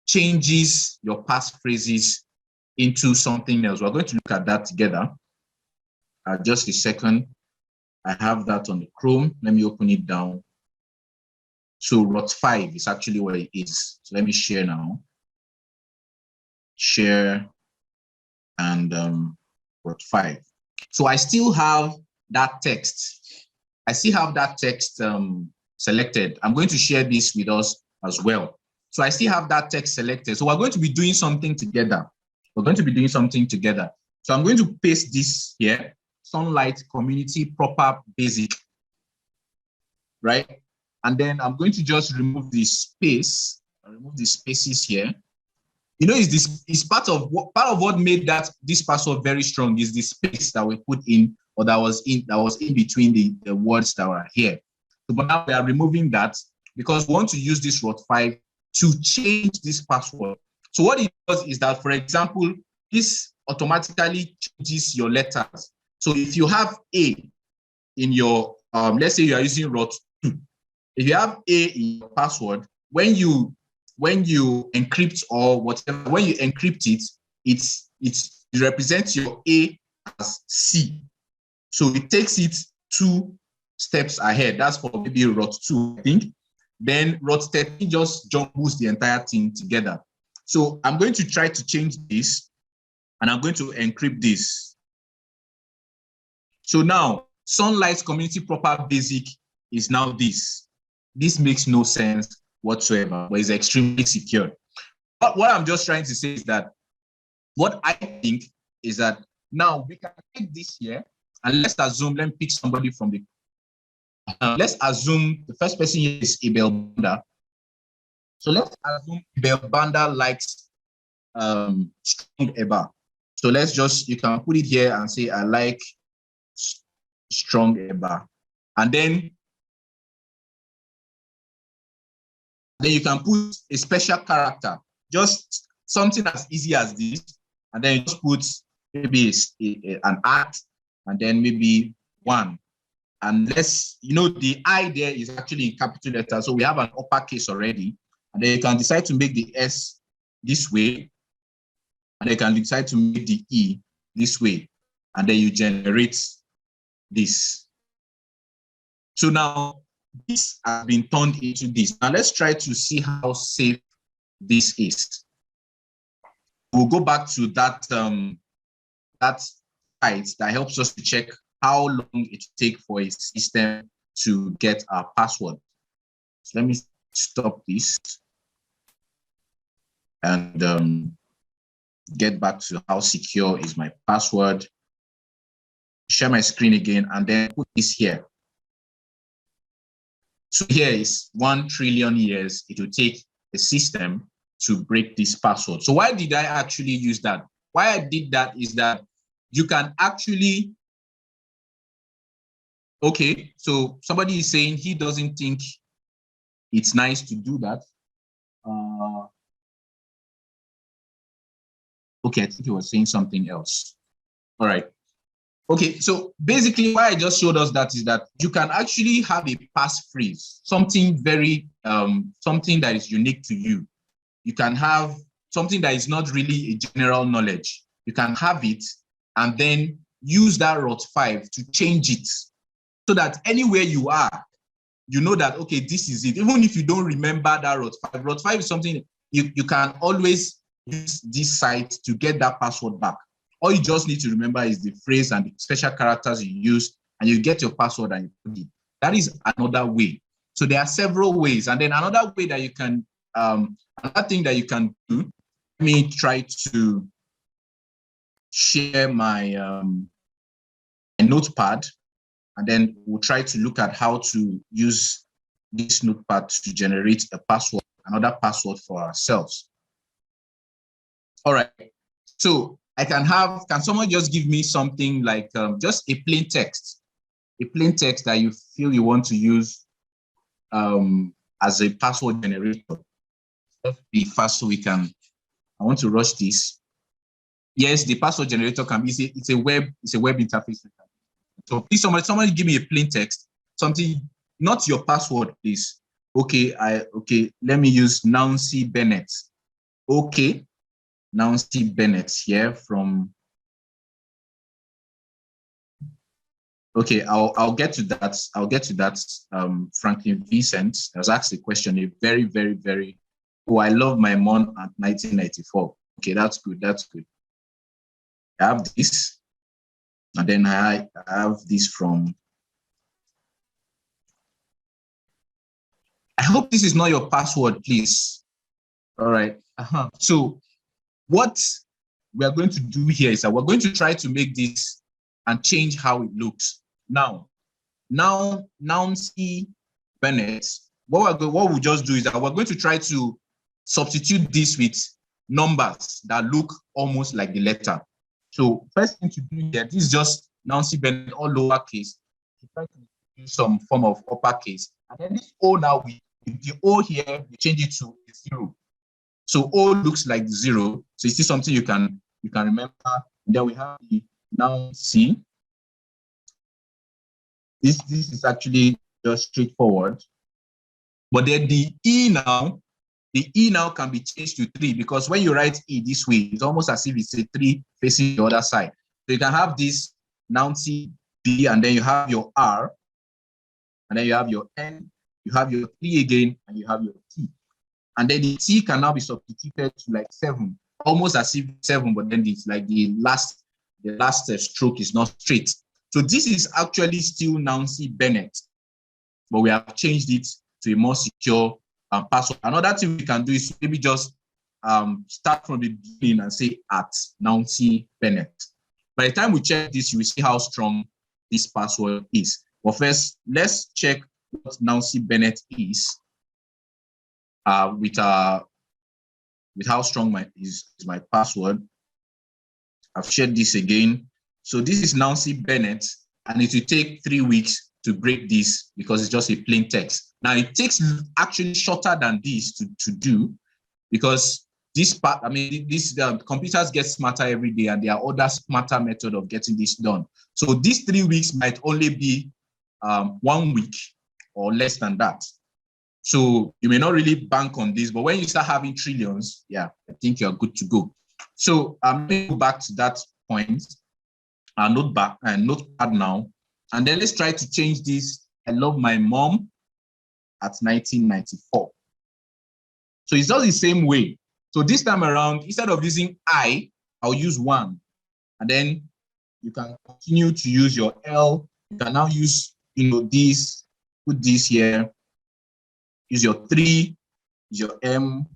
changes your passphrases into something else. We're going to look at that together. Just a second. I have that on the Chrome. Let me open it down. So ROT5 is actually what it is. So let me share now. Share and ROT5. So I still have that text. I still have that text selected. I'm going to share this with us as well. So I still have that text selected. So we're going to be doing something together. We're going to be doing something together. So I'm going to paste this here, Sunlight Community Proper Basic, right? And then I'm going to just remove the space, remove the spaces here. You know, is part of what made this password very strong is the space that we put in, or that was in between the words that were here. So, but now we are removing that because we want to use this ROT5 to change this password. So what it does is that, for example, this automatically changes your letters. So if you have A in your, let's say you are using ROT2, if you have A in your password, when you encrypt or whatever, when you encrypt it, it represents your A as C. So it takes it 2 steps ahead. That's for maybe ROT2, I think. Then ROT13 just jumbles the entire thing together. So I'm going to try to change this, and I'm going to encrypt this. So now, Sunlight Community Proper Basic is now this. This makes no sense whatsoever, but it's extremely secure. But what I'm just trying to say is that what I think is that now we can take this here, and let's assume, let me pick somebody from the, let's assume the first person here is Abel Banda. So let's assume Abel Banda likes strong EBA. So let's just, you can put it here and say, I like strong EBA. And then you can put a special character, just something as easy as this. And then you just put maybe an at, and then maybe 1. And let's, you know, the I there is actually in capital letters. So we have an uppercase already. And then you can decide to make the S this way. And then you can decide to make the E this way. And then you generate this. So now this has been turned into this. Now let's try to see how safe this is. We'll go back to that, that site that helps us to check how long it takes for a system to get our password. So let me stop this and get back to how secure is my password. Share my screen again and then put this here. So here is 1 trillion years it will take a system to break this password. So why did I actually use that? Why I did that is that you can actually, okay, so somebody is saying he doesn't think it's nice to do that. Okay, I think he was saying something else. All right. Okay, so basically why I just showed us that is that you can actually have a passphrase, something very, something that is unique to you. You can have something that is not really a general knowledge. You can have it and then use that ROT5 to change it so that anywhere you are, you know that, okay, this is it. Even if you don't remember that ROT5, ROT5 is something you can always use this site to get that password back. All you just need to remember is the phrase and the special characters you use, and you get your password and you put it. That is another way. So there are several ways. And then another way that you can, another thing that you can do, let me try to share my, my notepad, and then we'll try to look at how to use this notepad to generate a password, another password for ourselves. All right, so I can have, can someone just give me something like just a plain text that you feel you want to use as a password generator? Let's be fast so we can, I want to rush this. Yes, the password generator can be, it's a web interface. So please, somebody give me a plain text, something, not your password, please. Okay, let me use Nancy Bennett. Okay. Nancy Bennett here from, okay, I'll get to that. I'll get to that. Franklin Vincent has asked a question, a very, very, very, oh, I love my mom at 1994. Okay, that's good, that's good. I have this, and then I have this from, I hope this is not your password, please. All right, so what we are going to do here is that we're going to try to make this and change how it looks. Now Nancy Bennett, what we'll just do is that we're going to try to substitute this with numbers that look almost like the letter. So first thing to do here, this is just Nancy Bennett, all lowercase. We try to use some form of uppercase. And then this O now, the O here, we change it to 0. So O looks like 0. So you see something you can remember. And then we have the Nancy. This is actually just straightforward. But then the E now can be changed to 3, because when you write E this way, it's almost as if it's a 3 facing the other side. So you can have this Nancy B, and then you have your R, and then you have your N, you have your 3 again, and you have your T. And then the T can now be substituted to like 7, almost as if 7, but then it's like the last stroke is not straight. So this is actually still Nancy Bennett, but we have changed it to a more secure password. Another thing we can do is maybe just start from the beginning and say at Nancy Bennett. By the time we check this, you will see how strong this password is. But first, let's check what Nancy Bennett is with how strong is my password. I've shared this again. So this is Nancy Bennett, and it will take 3 weeks to break this because it's just a plain text. Now it takes actually shorter than this to do, because this part, I mean, computers get smarter every day, and there are other smarter methods of getting this done. So these 3 weeks might only be 1 week or less than that. So you may not really bank on this, but when you start having trillions, yeah, I think you're good to go. So I'm going to go back to that point. Notepad now, and then let's try to change this. I love my mom at 1994. So it's just the same way. So this time around, instead of using I'll use 1, and then you can continue to use your L. You can now use, this, put this here, use your 3, use your M.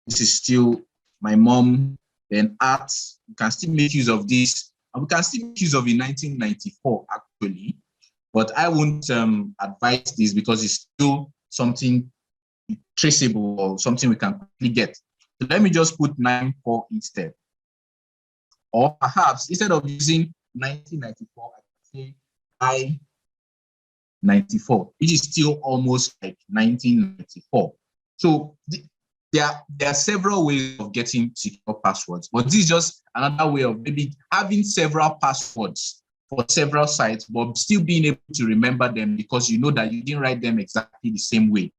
This is still my mom. Then at, you can still make use of this. And we can still make use of in 1994, actually. But I won't advise this because it's still something traceable or something we can quickly get. So let me just put 94 instead. Or perhaps instead of using 1994, I can say I-94, which is still almost like 1994. So there are several ways of getting secure passwords, but this is just another way of maybe having several passwords for several sites, but still being able to remember them because you know that you didn't write them exactly the same way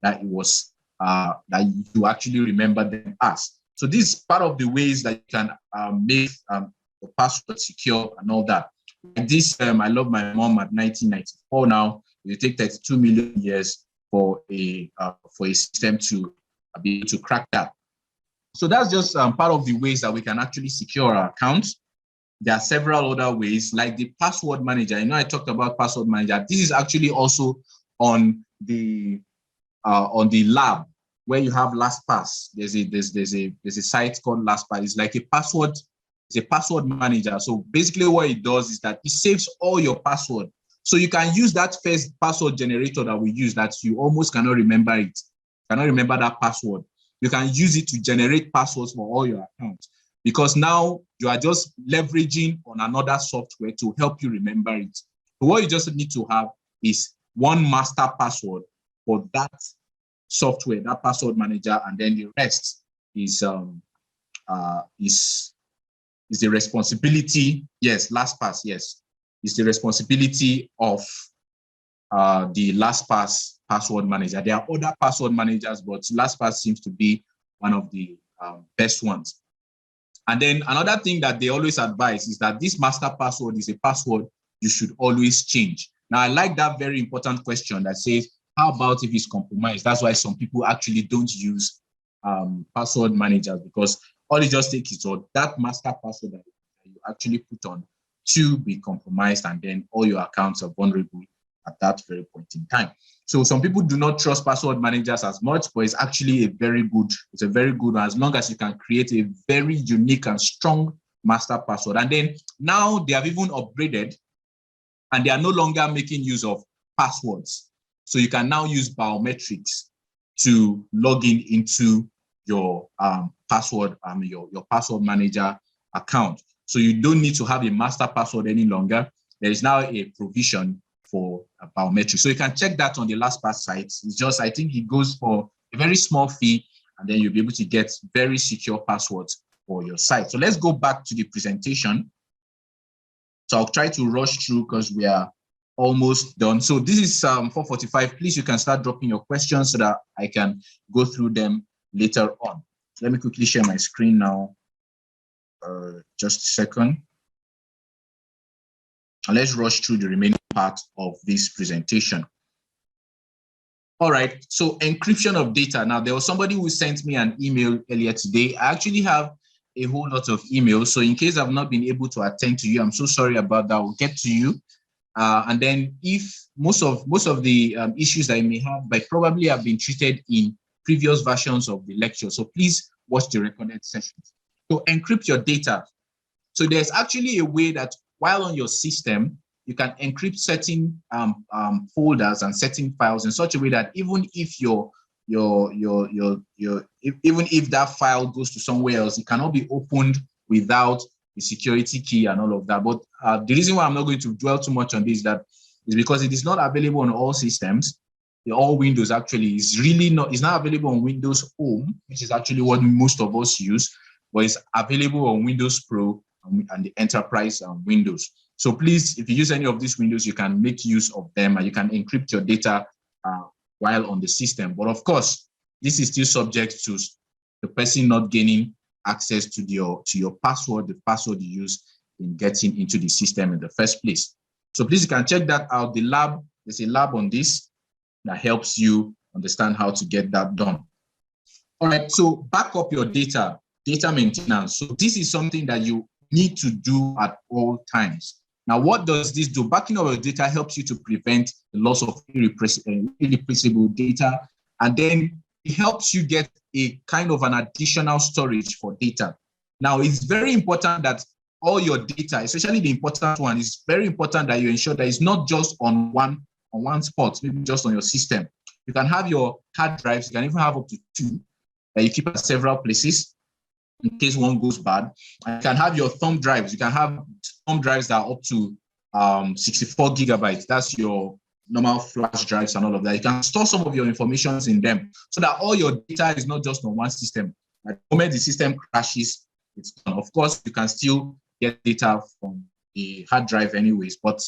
that it was that you actually remember them as. So this is part of the ways that you can make the password secure and all that. Like this, I love my mom at 1994 now. It will take 32 million years for a system to be able to crack that. So that's just part of the ways that we can actually secure our accounts. There are several other ways, like the password manager. I talked about password manager. This is actually also on the lab where you have LastPass. There's a site called LastPass. It's like a password manager. So basically what it does is that it saves all your password. So you can use that first password generator that we use that you almost cannot remember it. Cannot remember that password. You can use it to generate passwords for all your accounts, because now you are just leveraging on another software to help you remember it. So what you just need to have is one master password for that software, that password manager, and then the rest is the responsibility. Yes, LastPass. Yes, it's the responsibility of the LastPass password manager. There are other password managers, but LastPass seems to be one of the best ones. And then another thing that they always advise is that this master password is a password you should always change. Now, I like that very important question that says, how about if it's compromised? That's why some people actually don't use password managers, because all it just takes is that master password that you actually put on to be compromised, and then all your accounts are vulnerable at that very point in time. So some people do not trust password managers as much, but it's actually a very good one, as long as you can create a very unique and strong master password. And then now they have even upgraded, and they are no longer making use of passwords. So you can now use biometrics to log in into your password, your password manager account. So you don't need to have a master password any longer. There is now a provision for biometrics. So you can check that on the LastPass site. It's just, I think it goes for a very small fee, and then you'll be able to get very secure passwords for your site. So let's go back to the presentation. So I'll try to rush through because we are almost done. So this is 4:45. Please, you can start dropping your questions so that I can go through them later on. So let me quickly share my screen now. Just a second. And let's rush through the remaining part of this presentation. All right, so encryption of data. Now, there was somebody who sent me an email earlier today. I actually have a whole lot of emails. So in case I've not been able to attend to you, I'm so sorry about that. We'll get to you. And then if most of the issues that you may have, but probably have been treated in previous versions of the lecture. So please watch the recorded sessions. So encrypt your data. So there's actually a way that while on your system, you can encrypt certain folders and certain files in such a way that even if even if that file goes to somewhere else, it cannot be opened without the security key and all of that. But the reason why I'm not going to dwell too much on this is because it is not available on all systems. All Windows actually is really not. It's not available on Windows Home, which is actually what most of us use, but it's available on Windows Pro and the Enterprise Windows. So please, if you use any of these windows, you can make use of them and you can encrypt your data while on the system. But of course, this is still subject to the person not gaining access to your password, the password you use in getting into the system in the first place. So please, you can check that out. There's a lab on this that helps you understand how to get that done. All right, so back up your data maintenance. So this is something that you need to do at all times. Now, what does this do? Backing up your data helps you to prevent the loss of irreplaceable data, and then it helps you get a kind of an additional storage for data. Now, it's very important that all your data, especially the important one, is very important that you ensure that it's not just on one spot, maybe just on your system. You can have your hard drives, you can even have up to 2 that you keep at several places in case one goes bad. And you can have your thumb drives. You can have thumb drives that are up to 64 gigabytes. That's your normal flash drives and all of that. You can store some of your information in them so that all your data is not just on one system. At the moment the system crashes, it's done. Of course, you can still get data from the hard drive anyways, but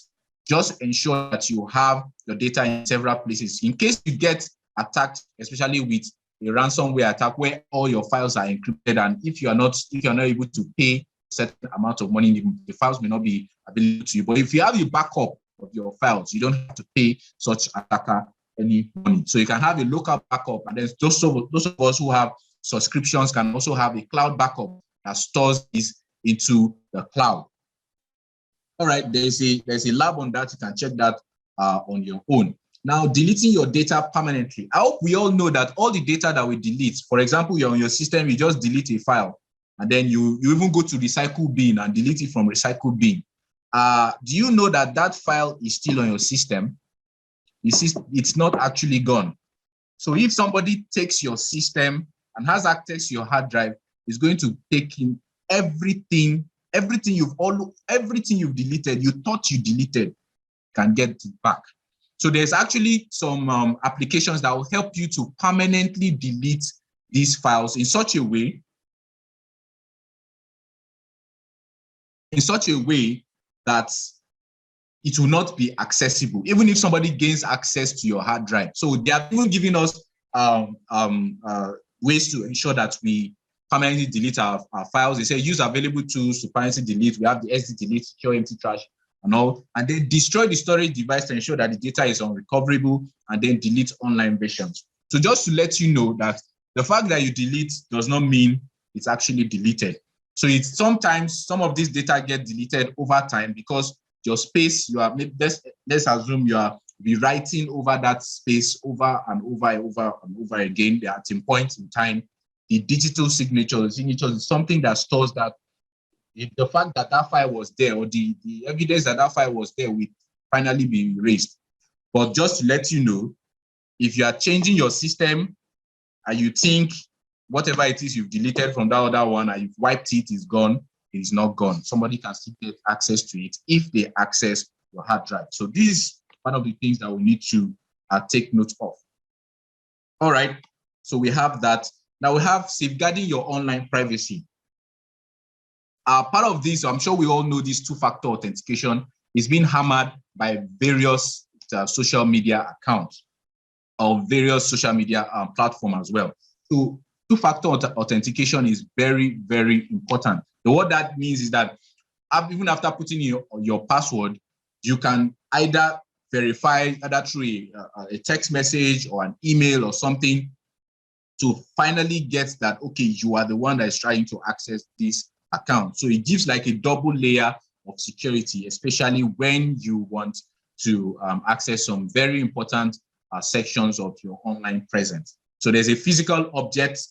just ensure that you have your data in several places in case you get attacked, especially with a ransomware attack where all your files are encrypted, and if you're not able to pay a certain amount of money, the files may not be available to you. But if you have a backup of your files, you don't have to pay such attacker any money. So you can have a local backup, and then those of us who have subscriptions can also have a cloud backup that stores this into the cloud. All right, there's a lab on that. You can check that on your own. Now, deleting your data permanently. I hope we all know that all the data that we delete, for example, you're on your system, you just delete a file, and then you even go to recycle bin and delete it from recycle bin. Do you know that that file is still on your system? It's not actually gone. So if somebody takes your system and has access to your hard drive, it's going to take in everything you've deleted, you thought you deleted, can get it back. So there's actually some applications that will help you to permanently delete these files in such a way that it will not be accessible, even if somebody gains access to your hard drive. So they are even giving us ways to ensure that we permanently delete our files. They say use available tools to permanently delete. We have the SD delete, secure empty trash, and all, and then destroy the storage device to ensure that the data is unrecoverable, and then delete online versions. So just to let you know that the fact that you delete does not mean it's actually deleted. So it's sometimes some of this data get deleted over time because your space, let's assume you are be writing over that space over and over and over and over again. At a point in time, the digital signature is something that stores that the fact that that file was there, or the evidence that that file was there, will finally be erased. But just to let you know, if you are changing your system and you think whatever it is you've deleted from that other one and you've wiped it, is gone, it is not gone. Somebody can still get access to it if they access your hard drive. So this is one of the things that we need to take note of. All right, so we have that. Now we have safeguarding your online privacy. Part of this, I'm sure we all know, this two-factor authentication is being hammered by various social media accounts or various social media platforms as well. So two-factor authentication is very, very important. So what that means is that even after putting in your password, you can either verify either through a text message or an email or something to finally get that, okay, you are the one that is trying to access this account. So it gives like a double layer of security, especially when you want to access some very important sections of your online presence. So there's a physical object,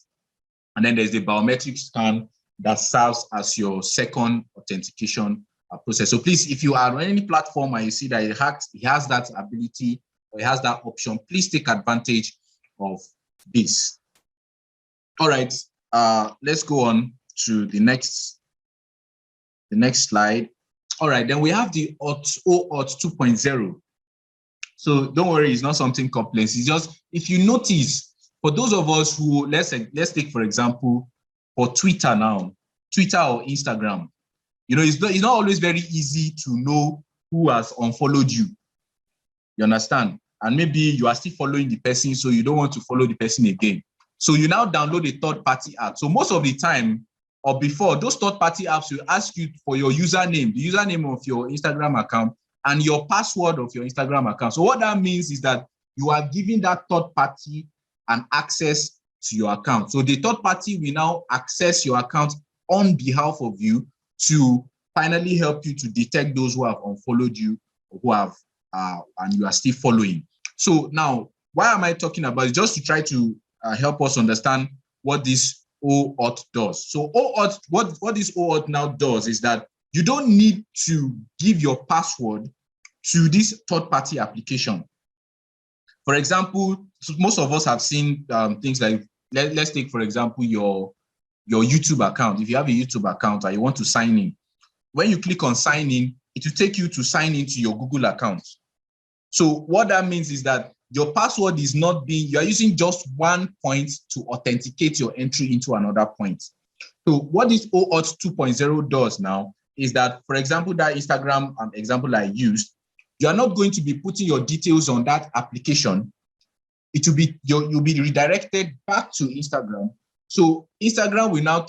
and then there's the biometric scan that serves as your second authentication process. So please, if you are on any platform and you see that it has that ability or it has that option, please take advantage of this. All right, let's go on to the next slide. All right, then we have the OAuth 2.0. So don't worry, it's not something complex. It's just, if you notice, for those of us who, let's take for example, for Twitter now, Twitter or Instagram, you know, it's not always very easy to know who has unfollowed you. You understand? And maybe you are still following the person, so you don't want to follow the person again. So you now download a third-party app. So most of the time, or before, those third-party apps will ask you for your username, the username of your Instagram account, and your password of your Instagram account. So what that means is that you are giving that third party an access to your account. So the third party will now access your account on behalf of you to finally help you to detect those who have unfollowed you or who have and you are still following. So now, why am I talking about it? Just to try to help us understand what this OAuth does. So OAuth, what this OAuth now does is that you don't need to give your password to this third-party application. For example, most of us have seen things like, let's take, for example, your YouTube account. If you have a YouTube account and you want to sign in, when you click on sign in, it will take you to sign into your Google account. So what that means is that your password is not being, you are using just one point to authenticate your entry into another point. So what this OAuth 2.0 does now is that, for example, that Instagram example I used, you are not going to be putting your details on that application. It will be, you'll be redirected back to Instagram. So Instagram will now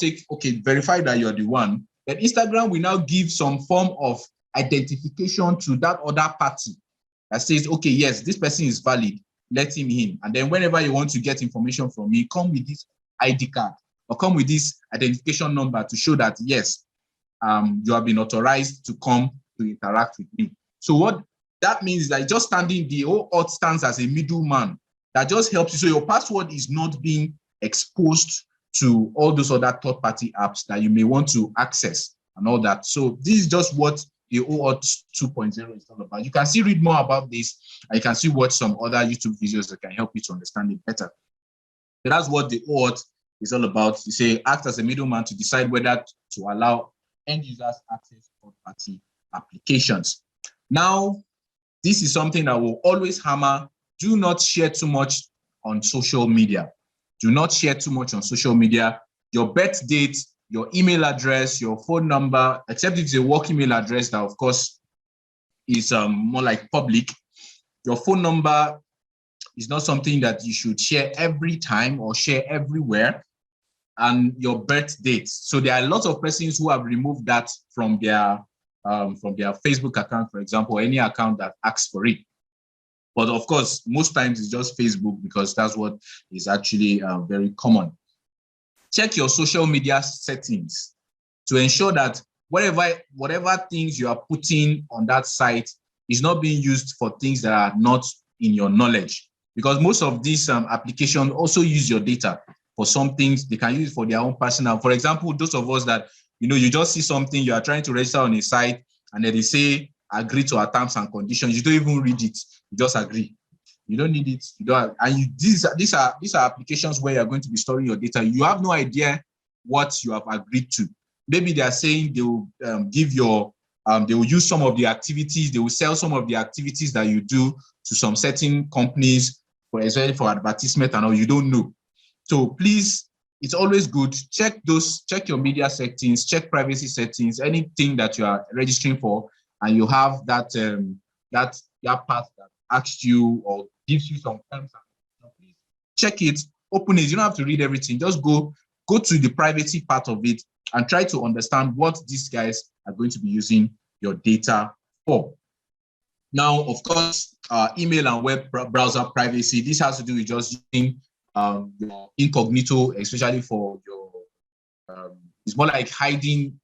verify that you're the one. Then Instagram will now give some form of identification to that other party that says, okay, yes, this person is valid, let him in. And then whenever you want to get information from me, come with this ID card or come with this identification number to show that, yes, you have been authorized to come to interact with me. So what that means is that just the OAuth stands as a middleman that just helps you. So your password is not being exposed to all those other third-party apps that you may want to access and all that. So this is just what the OAuth 2.0 is all about. You can still read more about this, and you can still watch some other YouTube videos that can help you to understand it better. So that's what the OAuth is all about. You say, act as a middleman to decide whether to allow end users access to third-party applications. Now, this is something that will always hammer. Do not share too much on social media. Do not share too much on social media. Your birth date, your email address, your phone number, except if it's a work email address that, of course, is more like public. Your phone number is not something that you should share every time or share everywhere. And your birth date. So there are lots of persons who have removed that from their Facebook account, for example, or any account that asks for it. But of course, most times it's just Facebook because that's what is actually very common. Check your social media settings to ensure that whatever things you are putting on that site is not being used for things that are not in your knowledge. Because most of these applications also use your data for some things. They can use it for their own personal. For example, those of us that, you just see something, you are trying to register on a site, and then they say, agree to our terms and conditions. You don't even read it. You just agree. You don't need it. You don't. These are applications where you're going to be storing your data. You have no idea what you have agreed to. Maybe they are saying they will they will use some of the activities. They will sell some of the activities that you do to some certain companies, for advertisement and all. You don't know. So please, it's always good. Check your media settings, check privacy settings, anything that you are registering for, and you have that part that asks you or gives you some terms. Please check it, open it. You don't have to read everything. Just go to the privacy part of it and try to understand what these guys are going to be using your data for. Now, of course, email and web browser privacy. This has to do with just using your incognito, especially for your, it's more like hiding,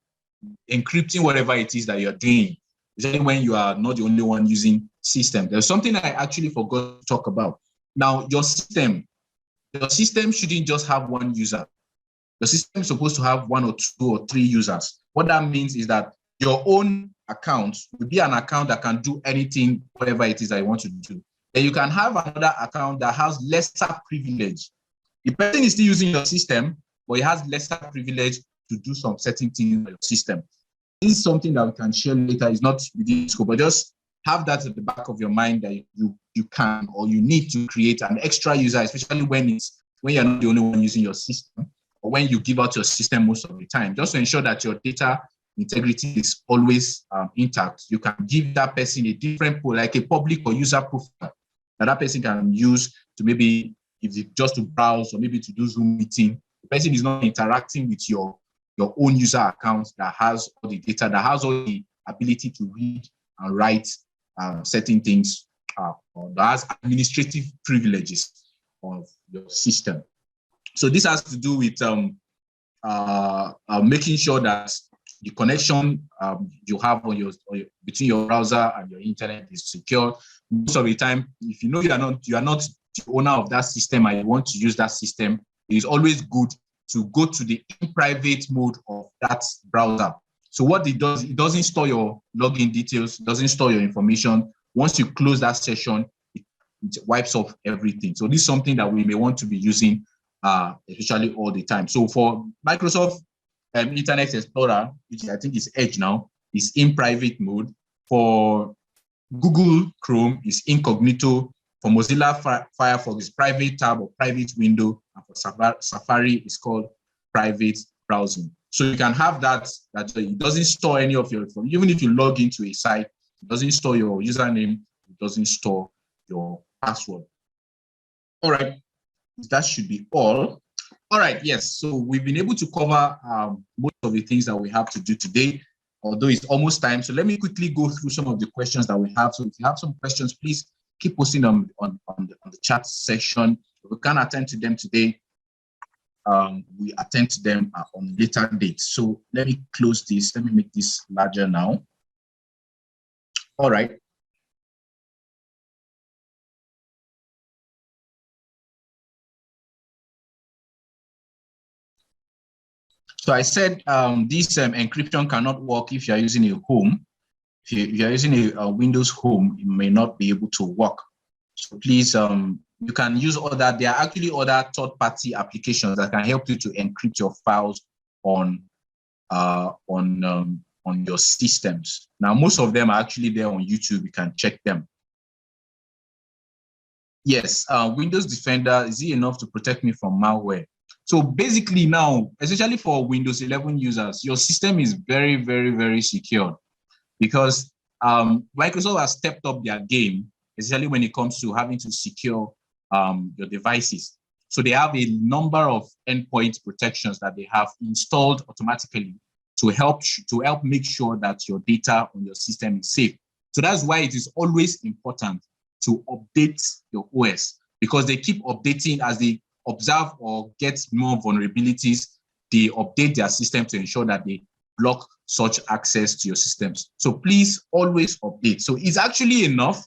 encrypting whatever it is that you're doing, especially when you are not the only one using system. There's something I actually forgot to talk about. Now, your system shouldn't just have one user. The system is supposed to have 1 or 2 or 3 users. What that means is that your own account will be an account that can do anything, whatever it is that you want to do. Then you can have another account that has lesser privilege. The person is still using your system, but it has lesser privilege to do some certain things in your system. This is something that we can share later. It's not within scope, but just have that at the back of your mind that you can or you need to create an extra user, especially when you're not the only one using your system, or when you give out your system most of the time, just to ensure that your data integrity is always intact. You can give that person a different pool, like a public or user profile that person can use to maybe, if it's just to browse or maybe to do Zoom meeting. The person is not interacting with your own user account that has all the data, that has all the ability to read and write certain things, or that has administrative privileges of your system. So this has to do with making sure that the connection you have between your browser and your internet is secure. Most of the time, if you know you are not the owner of that system and you want to use that system, it is always good to go to the in-private mode of that browser. So what it does, it doesn't store your login details, it doesn't store your information. Once you close that session, it wipes off everything. So this is something that we may want to be using especially all the time. So for Microsoft Internet Explorer, which I think is Edge now, is in private mode. For Google Chrome is incognito. For Mozilla Firefox is private tab or private window. And for Safari is called private browsing. So you can have that it doesn't store any of your information. Even if you log into a site, it doesn't store your username, it doesn't store your password. All right, that should be all. All right, yes, so we've been able to cover most of the things that we have to do today, although it's almost time. So let me quickly go through some of the questions that we have. So if you have some questions, please keep posting them on the chat section. If we can't attend to them today, we attend to them on a later date. So let me close this. Let me make this larger now. All right. So I said this encryption cannot work if you're using a home. If you're using a Windows home, it may not be able to work. So please, you can use there are actually other third-party applications that can help you to encrypt your files on your systems. Now, most of them are actually there on YouTube. You can check them. Yes, Windows Defender, is it enough to protect me from malware? So basically now, especially for Windows 11 users, your system is very, very, very secure because Microsoft has stepped up their game, especially when it comes to having to secure your devices. So they have a number of endpoint protections that they have installed automatically to help make sure that your data on your system is safe. So that's why it is always important to update your OS, because they keep updating as they observe or get more vulnerabilities. They update their system to ensure that they block such access to your systems. So please always update. So it's actually enough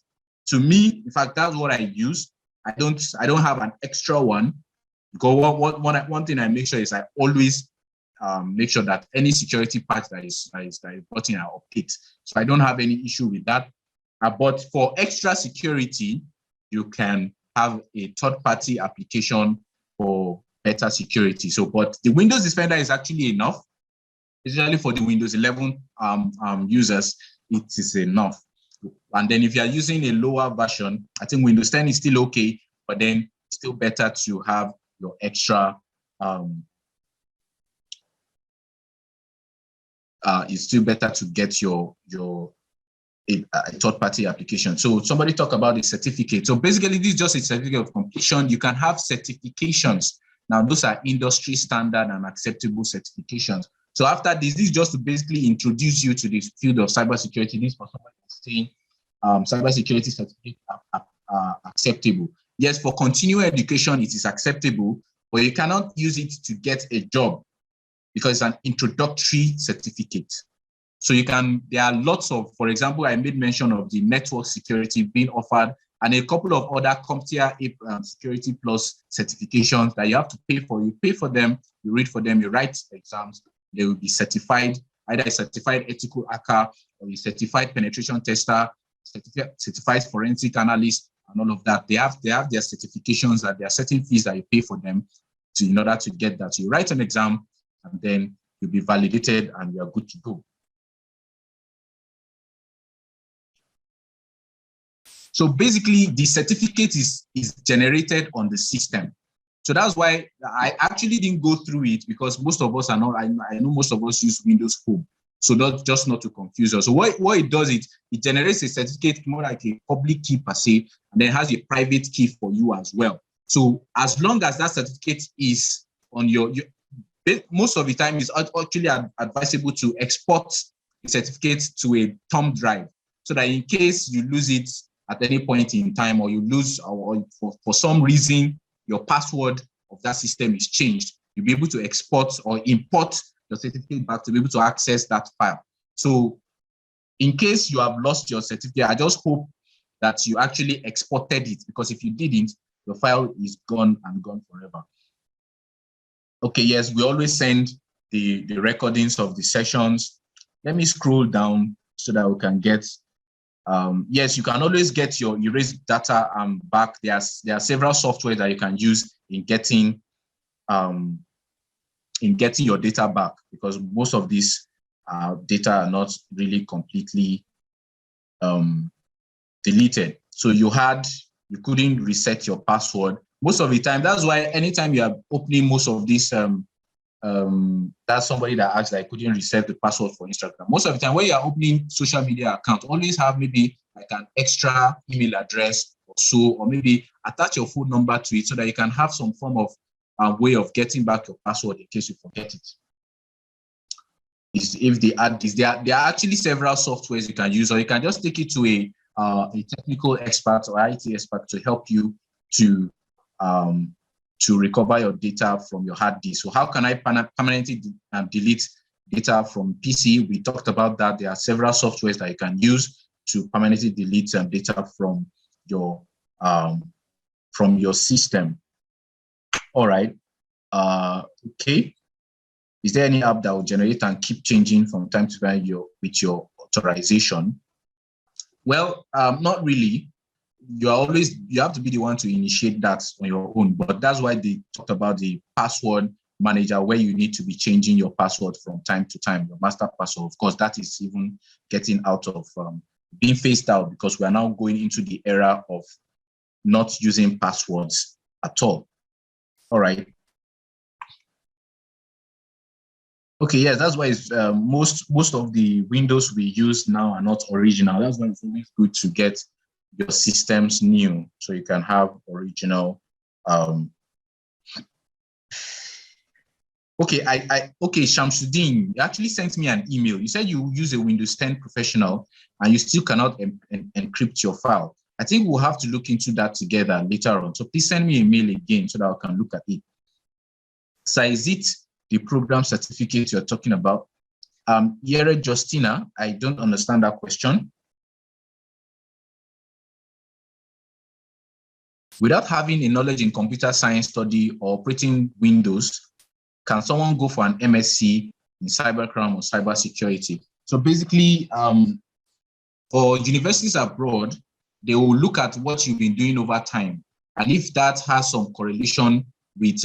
to me. In fact, that's what I use. I don't have an extra one, because one thing I make sure is I always make sure that any security patch that is brought in, I update. So I don't have any issue with that. But for extra security, you can have a third-party application for better security. So, but the Windows Defender is actually enough. Especially for the Windows 11 users, it is enough. And then if you are using a lower version, I think Windows 10 is still okay, but then it's still better to have your extra. It's still better to get your a third-party application. So somebody talk about the certificate. So basically, this is just a certificate of completion. You can have certifications. Now, those are industry standard and acceptable certifications. So after this is just to basically introduce you to this field of cybersecurity. This for somebody saying cybersecurity certificate are acceptable. Yes, for continuing education, it is acceptable, but you cannot use it to get a job because it's an introductory certificate. So you can, there are lots of, for example, I made mention of the network security being offered and a couple of other CompTIA Security Plus certifications that you have to pay for. You pay for them, you read for them, you write exams. They will be certified, either a certified ethical hacker or a certified penetration tester, certified forensic analyst, and all of that. They have their certifications, that there are certain fees that you pay for them in order to get that. So you write an exam and then you'll be validated and you are good to go. So basically, the certificate is generated on the system. So that's why I actually didn't go through it, because most of us are not, I know most of us use Windows Home. So just not to confuse us. So what it does, it generates a certificate more like a public key per se, and then has a private key for you as well. So as long as that certificate is on your most of the time it's actually advisable to export the certificate to a thumb drive, so that in case you lose it at any point in time, or you lose, or for some reason, your password of that system is changed, you'll be able to export or import the certificate back to be able to access that file. So in case you have lost your certificate, I just hope that you actually exported it, because if you didn't, your file is gone and gone forever. Okay, yes, we always send the recordings of the sessions. Let me scroll down so that we can get, yes, you can always get your erased data back. There are several software that you can use in getting your data back, because most of these data are not really completely deleted. So you couldn't reset your password most of the time. That's why anytime you are opening most of these, that's somebody that asked, I couldn't reset the password for Instagram. Most of the time when you are opening social media account, always have maybe like an extra email address or so, or maybe attach your phone number to it so that you can have some form of way of getting back your password in case you forget it. If they add this, there are actually several softwares you can use, or you can just take it to a technical expert or IT expert to help you to recover your data from your hard disk. So how can I permanently delete data from PC? We talked about that. There are several softwares that you can use to permanently delete data from your system. All right. Okay. Is there any app that will generate and keep changing from time to time with your authorization? Well, not really. You have to be the one to initiate that on your own. But that's why they talked about the password manager, where you need to be changing your password from time to time, your master password. Of course, that is even getting out of being phased out, because we are now going into the era of not using passwords at all. All right. Okay, yes, that's why it's, most of the Windows we use now are not original. That's why it's always good to get your systems new, so you can have original. Okay, okay, Shamsuddin, you actually sent me an email. You said you use a Windows 10 Professional and you still cannot encrypt your file. I think we'll have to look into that together later on. So please send me a mail again so that I can look at it. So is it the program certificate you're talking about? Yere Justina, I don't understand that question. Without having a knowledge in computer science study or operating Windows, can someone go for an MSc in cybercrime or cybersecurity? So basically, for universities abroad, they will look at what you've been doing over time. And if that has some correlation with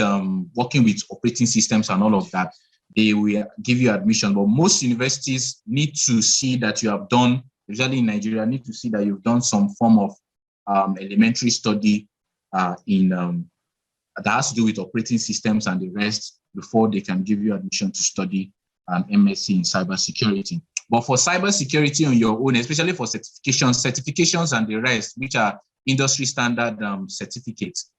working with operating systems and all of that, they will give you admission. But most universities need to see that you have done, especially in Nigeria, need to see that you've done some form of elementary study that has to do with operating systems and the rest before they can give you admission to study an MSc in cybersecurity. But for cybersecurity on your own, especially for certifications and the rest, which are industry standard certificates,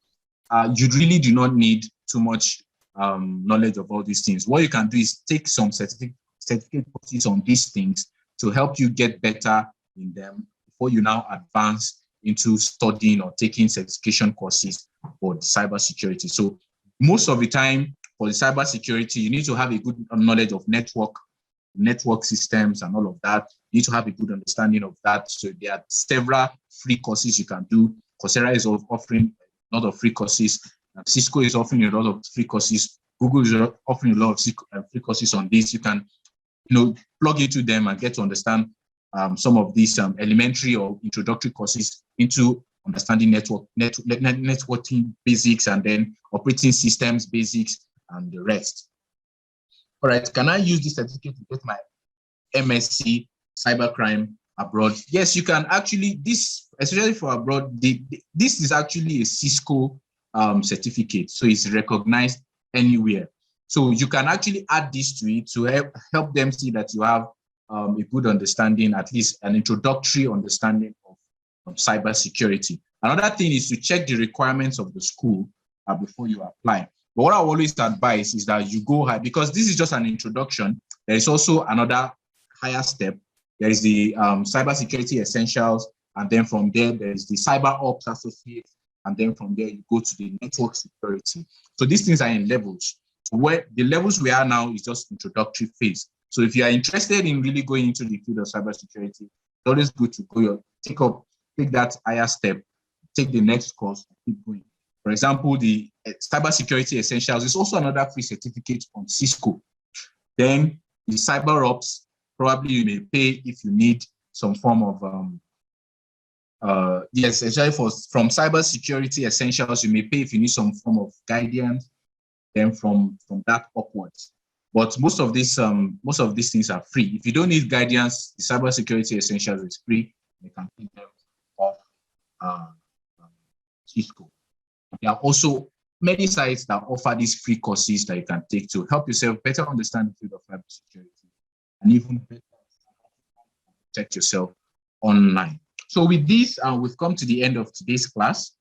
you really do not need too much knowledge of all these things. What you can do is take some certificate courses on these things to help you get better in them before you now advance into studying or taking certification courses for cybersecurity. So most of the time for the cybersecurity, you need to have a good knowledge of network systems and all of that. You need to have a good understanding of that. So there are several free courses you can do. Coursera is offering a lot of free courses. Cisco is offering a lot of free courses. Google is offering a lot of free courses on this. You can, plug into them and get to understand some of these elementary or introductory courses into understanding networking basics and then operating systems basics and the rest. All right, can I use this certificate to get my MSc cybercrime abroad? Yes, you can actually. This, especially for abroad, this is actually a Cisco certificate, so it's recognized anywhere. So you can actually add this to it to help them see that you have a good understanding, at least an introductory understanding of cybersecurity. Another thing is to check the requirements of the school before you apply. But what I always advise is that you go high, because this is just an introduction. There is also another higher step. There is the cybersecurity essentials, and then from there, there is the cyber ops associate, and then from there, you go to the network security. So these things are in levels. So where the levels we are now is just introductory phase. So if you are interested in really going into the field of cybersecurity, it's always good to go take that higher step, take the next course, and keep going. For example, the cybersecurity essentials is also another free certificate on Cisco. Then the cyber ops, probably you may pay if you need some form of yes, especially from cybersecurity essentials, you may pay if you need some form of guidance. Then from that upwards. But most of these things are free. If you don't need guidance, the cybersecurity essentials is free. You can take them off Cisco. There are also many sites that offer these free courses that you can take to help yourself better understand the field of cybersecurity and even better protect yourself online. So with this, we've come to the end of today's class.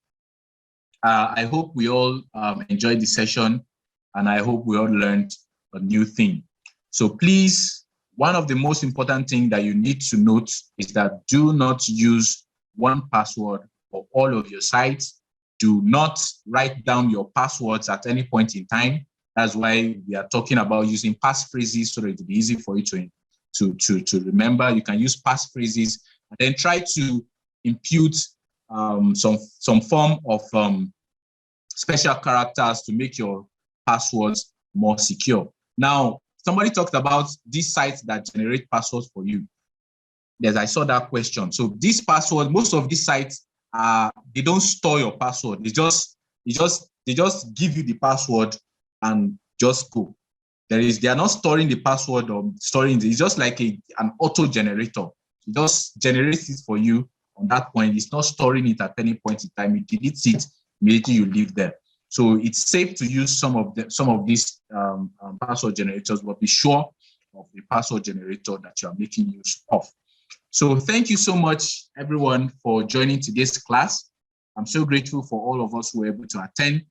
I hope we all enjoyed the session, and I hope we all learned a new thing. So please, one of the most important things that you need to note is that do not use one password for all of your sites. Do not write down your passwords at any point in time. That's why we are talking about using passphrases so that it will be easy for you to remember. You can use passphrases and then try to impute some form of special characters to make your passwords more secure. Now, somebody talked about these sites that generate passwords for you. Yes, I saw that question. So these passwords, most of these sites, they don't store your password. They just give you the password and just go. They are not storing the password or storing it. It's just like an auto generator. It just generates it for you on that point. It's not storing it at any point in time. It deletes it immediately you leave there. So it's safe to use some of these password generators, but be sure of the password generator that you are making use of. So thank you so much, everyone, for joining today's class. I'm so grateful for all of us who were able to attend.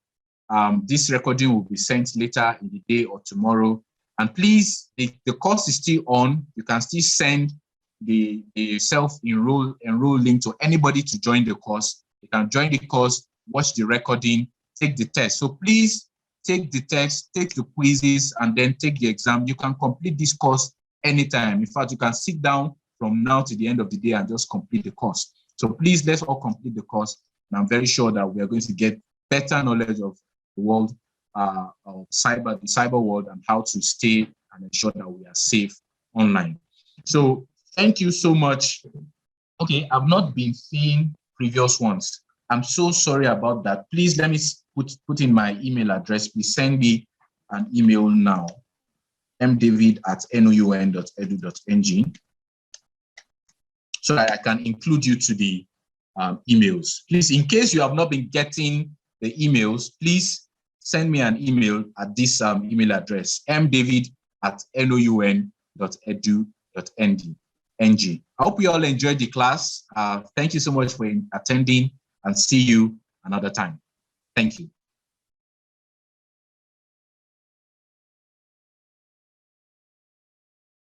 This recording will be sent later in the day or tomorrow. And please, the course is still on. You can still send the self-enroll link to anybody to join the course. You can join the course, watch the recording, take the test. So please take the test, take the quizzes, and then take the exam. You can complete this course anytime. In fact, you can sit down from now to the end of the day and just complete the course. So please, let's all complete the course. And I'm very sure that we are going to get better knowledge of the world, of the cyber world, and how to stay and ensure that we are safe online. So thank you so much. Okay, I've not been seeing previous ones. I'm so sorry about that. Please let me put in my email address. Please send me an email now, mdavid@noun.edu.ng, so that I can include you to the emails. Please, in case you have not been getting the emails, please send me an email at this email address, mdavid@noun.edu.ng. I hope you all enjoyed the class. Thank you so much for attending, and see you another time. Thank you.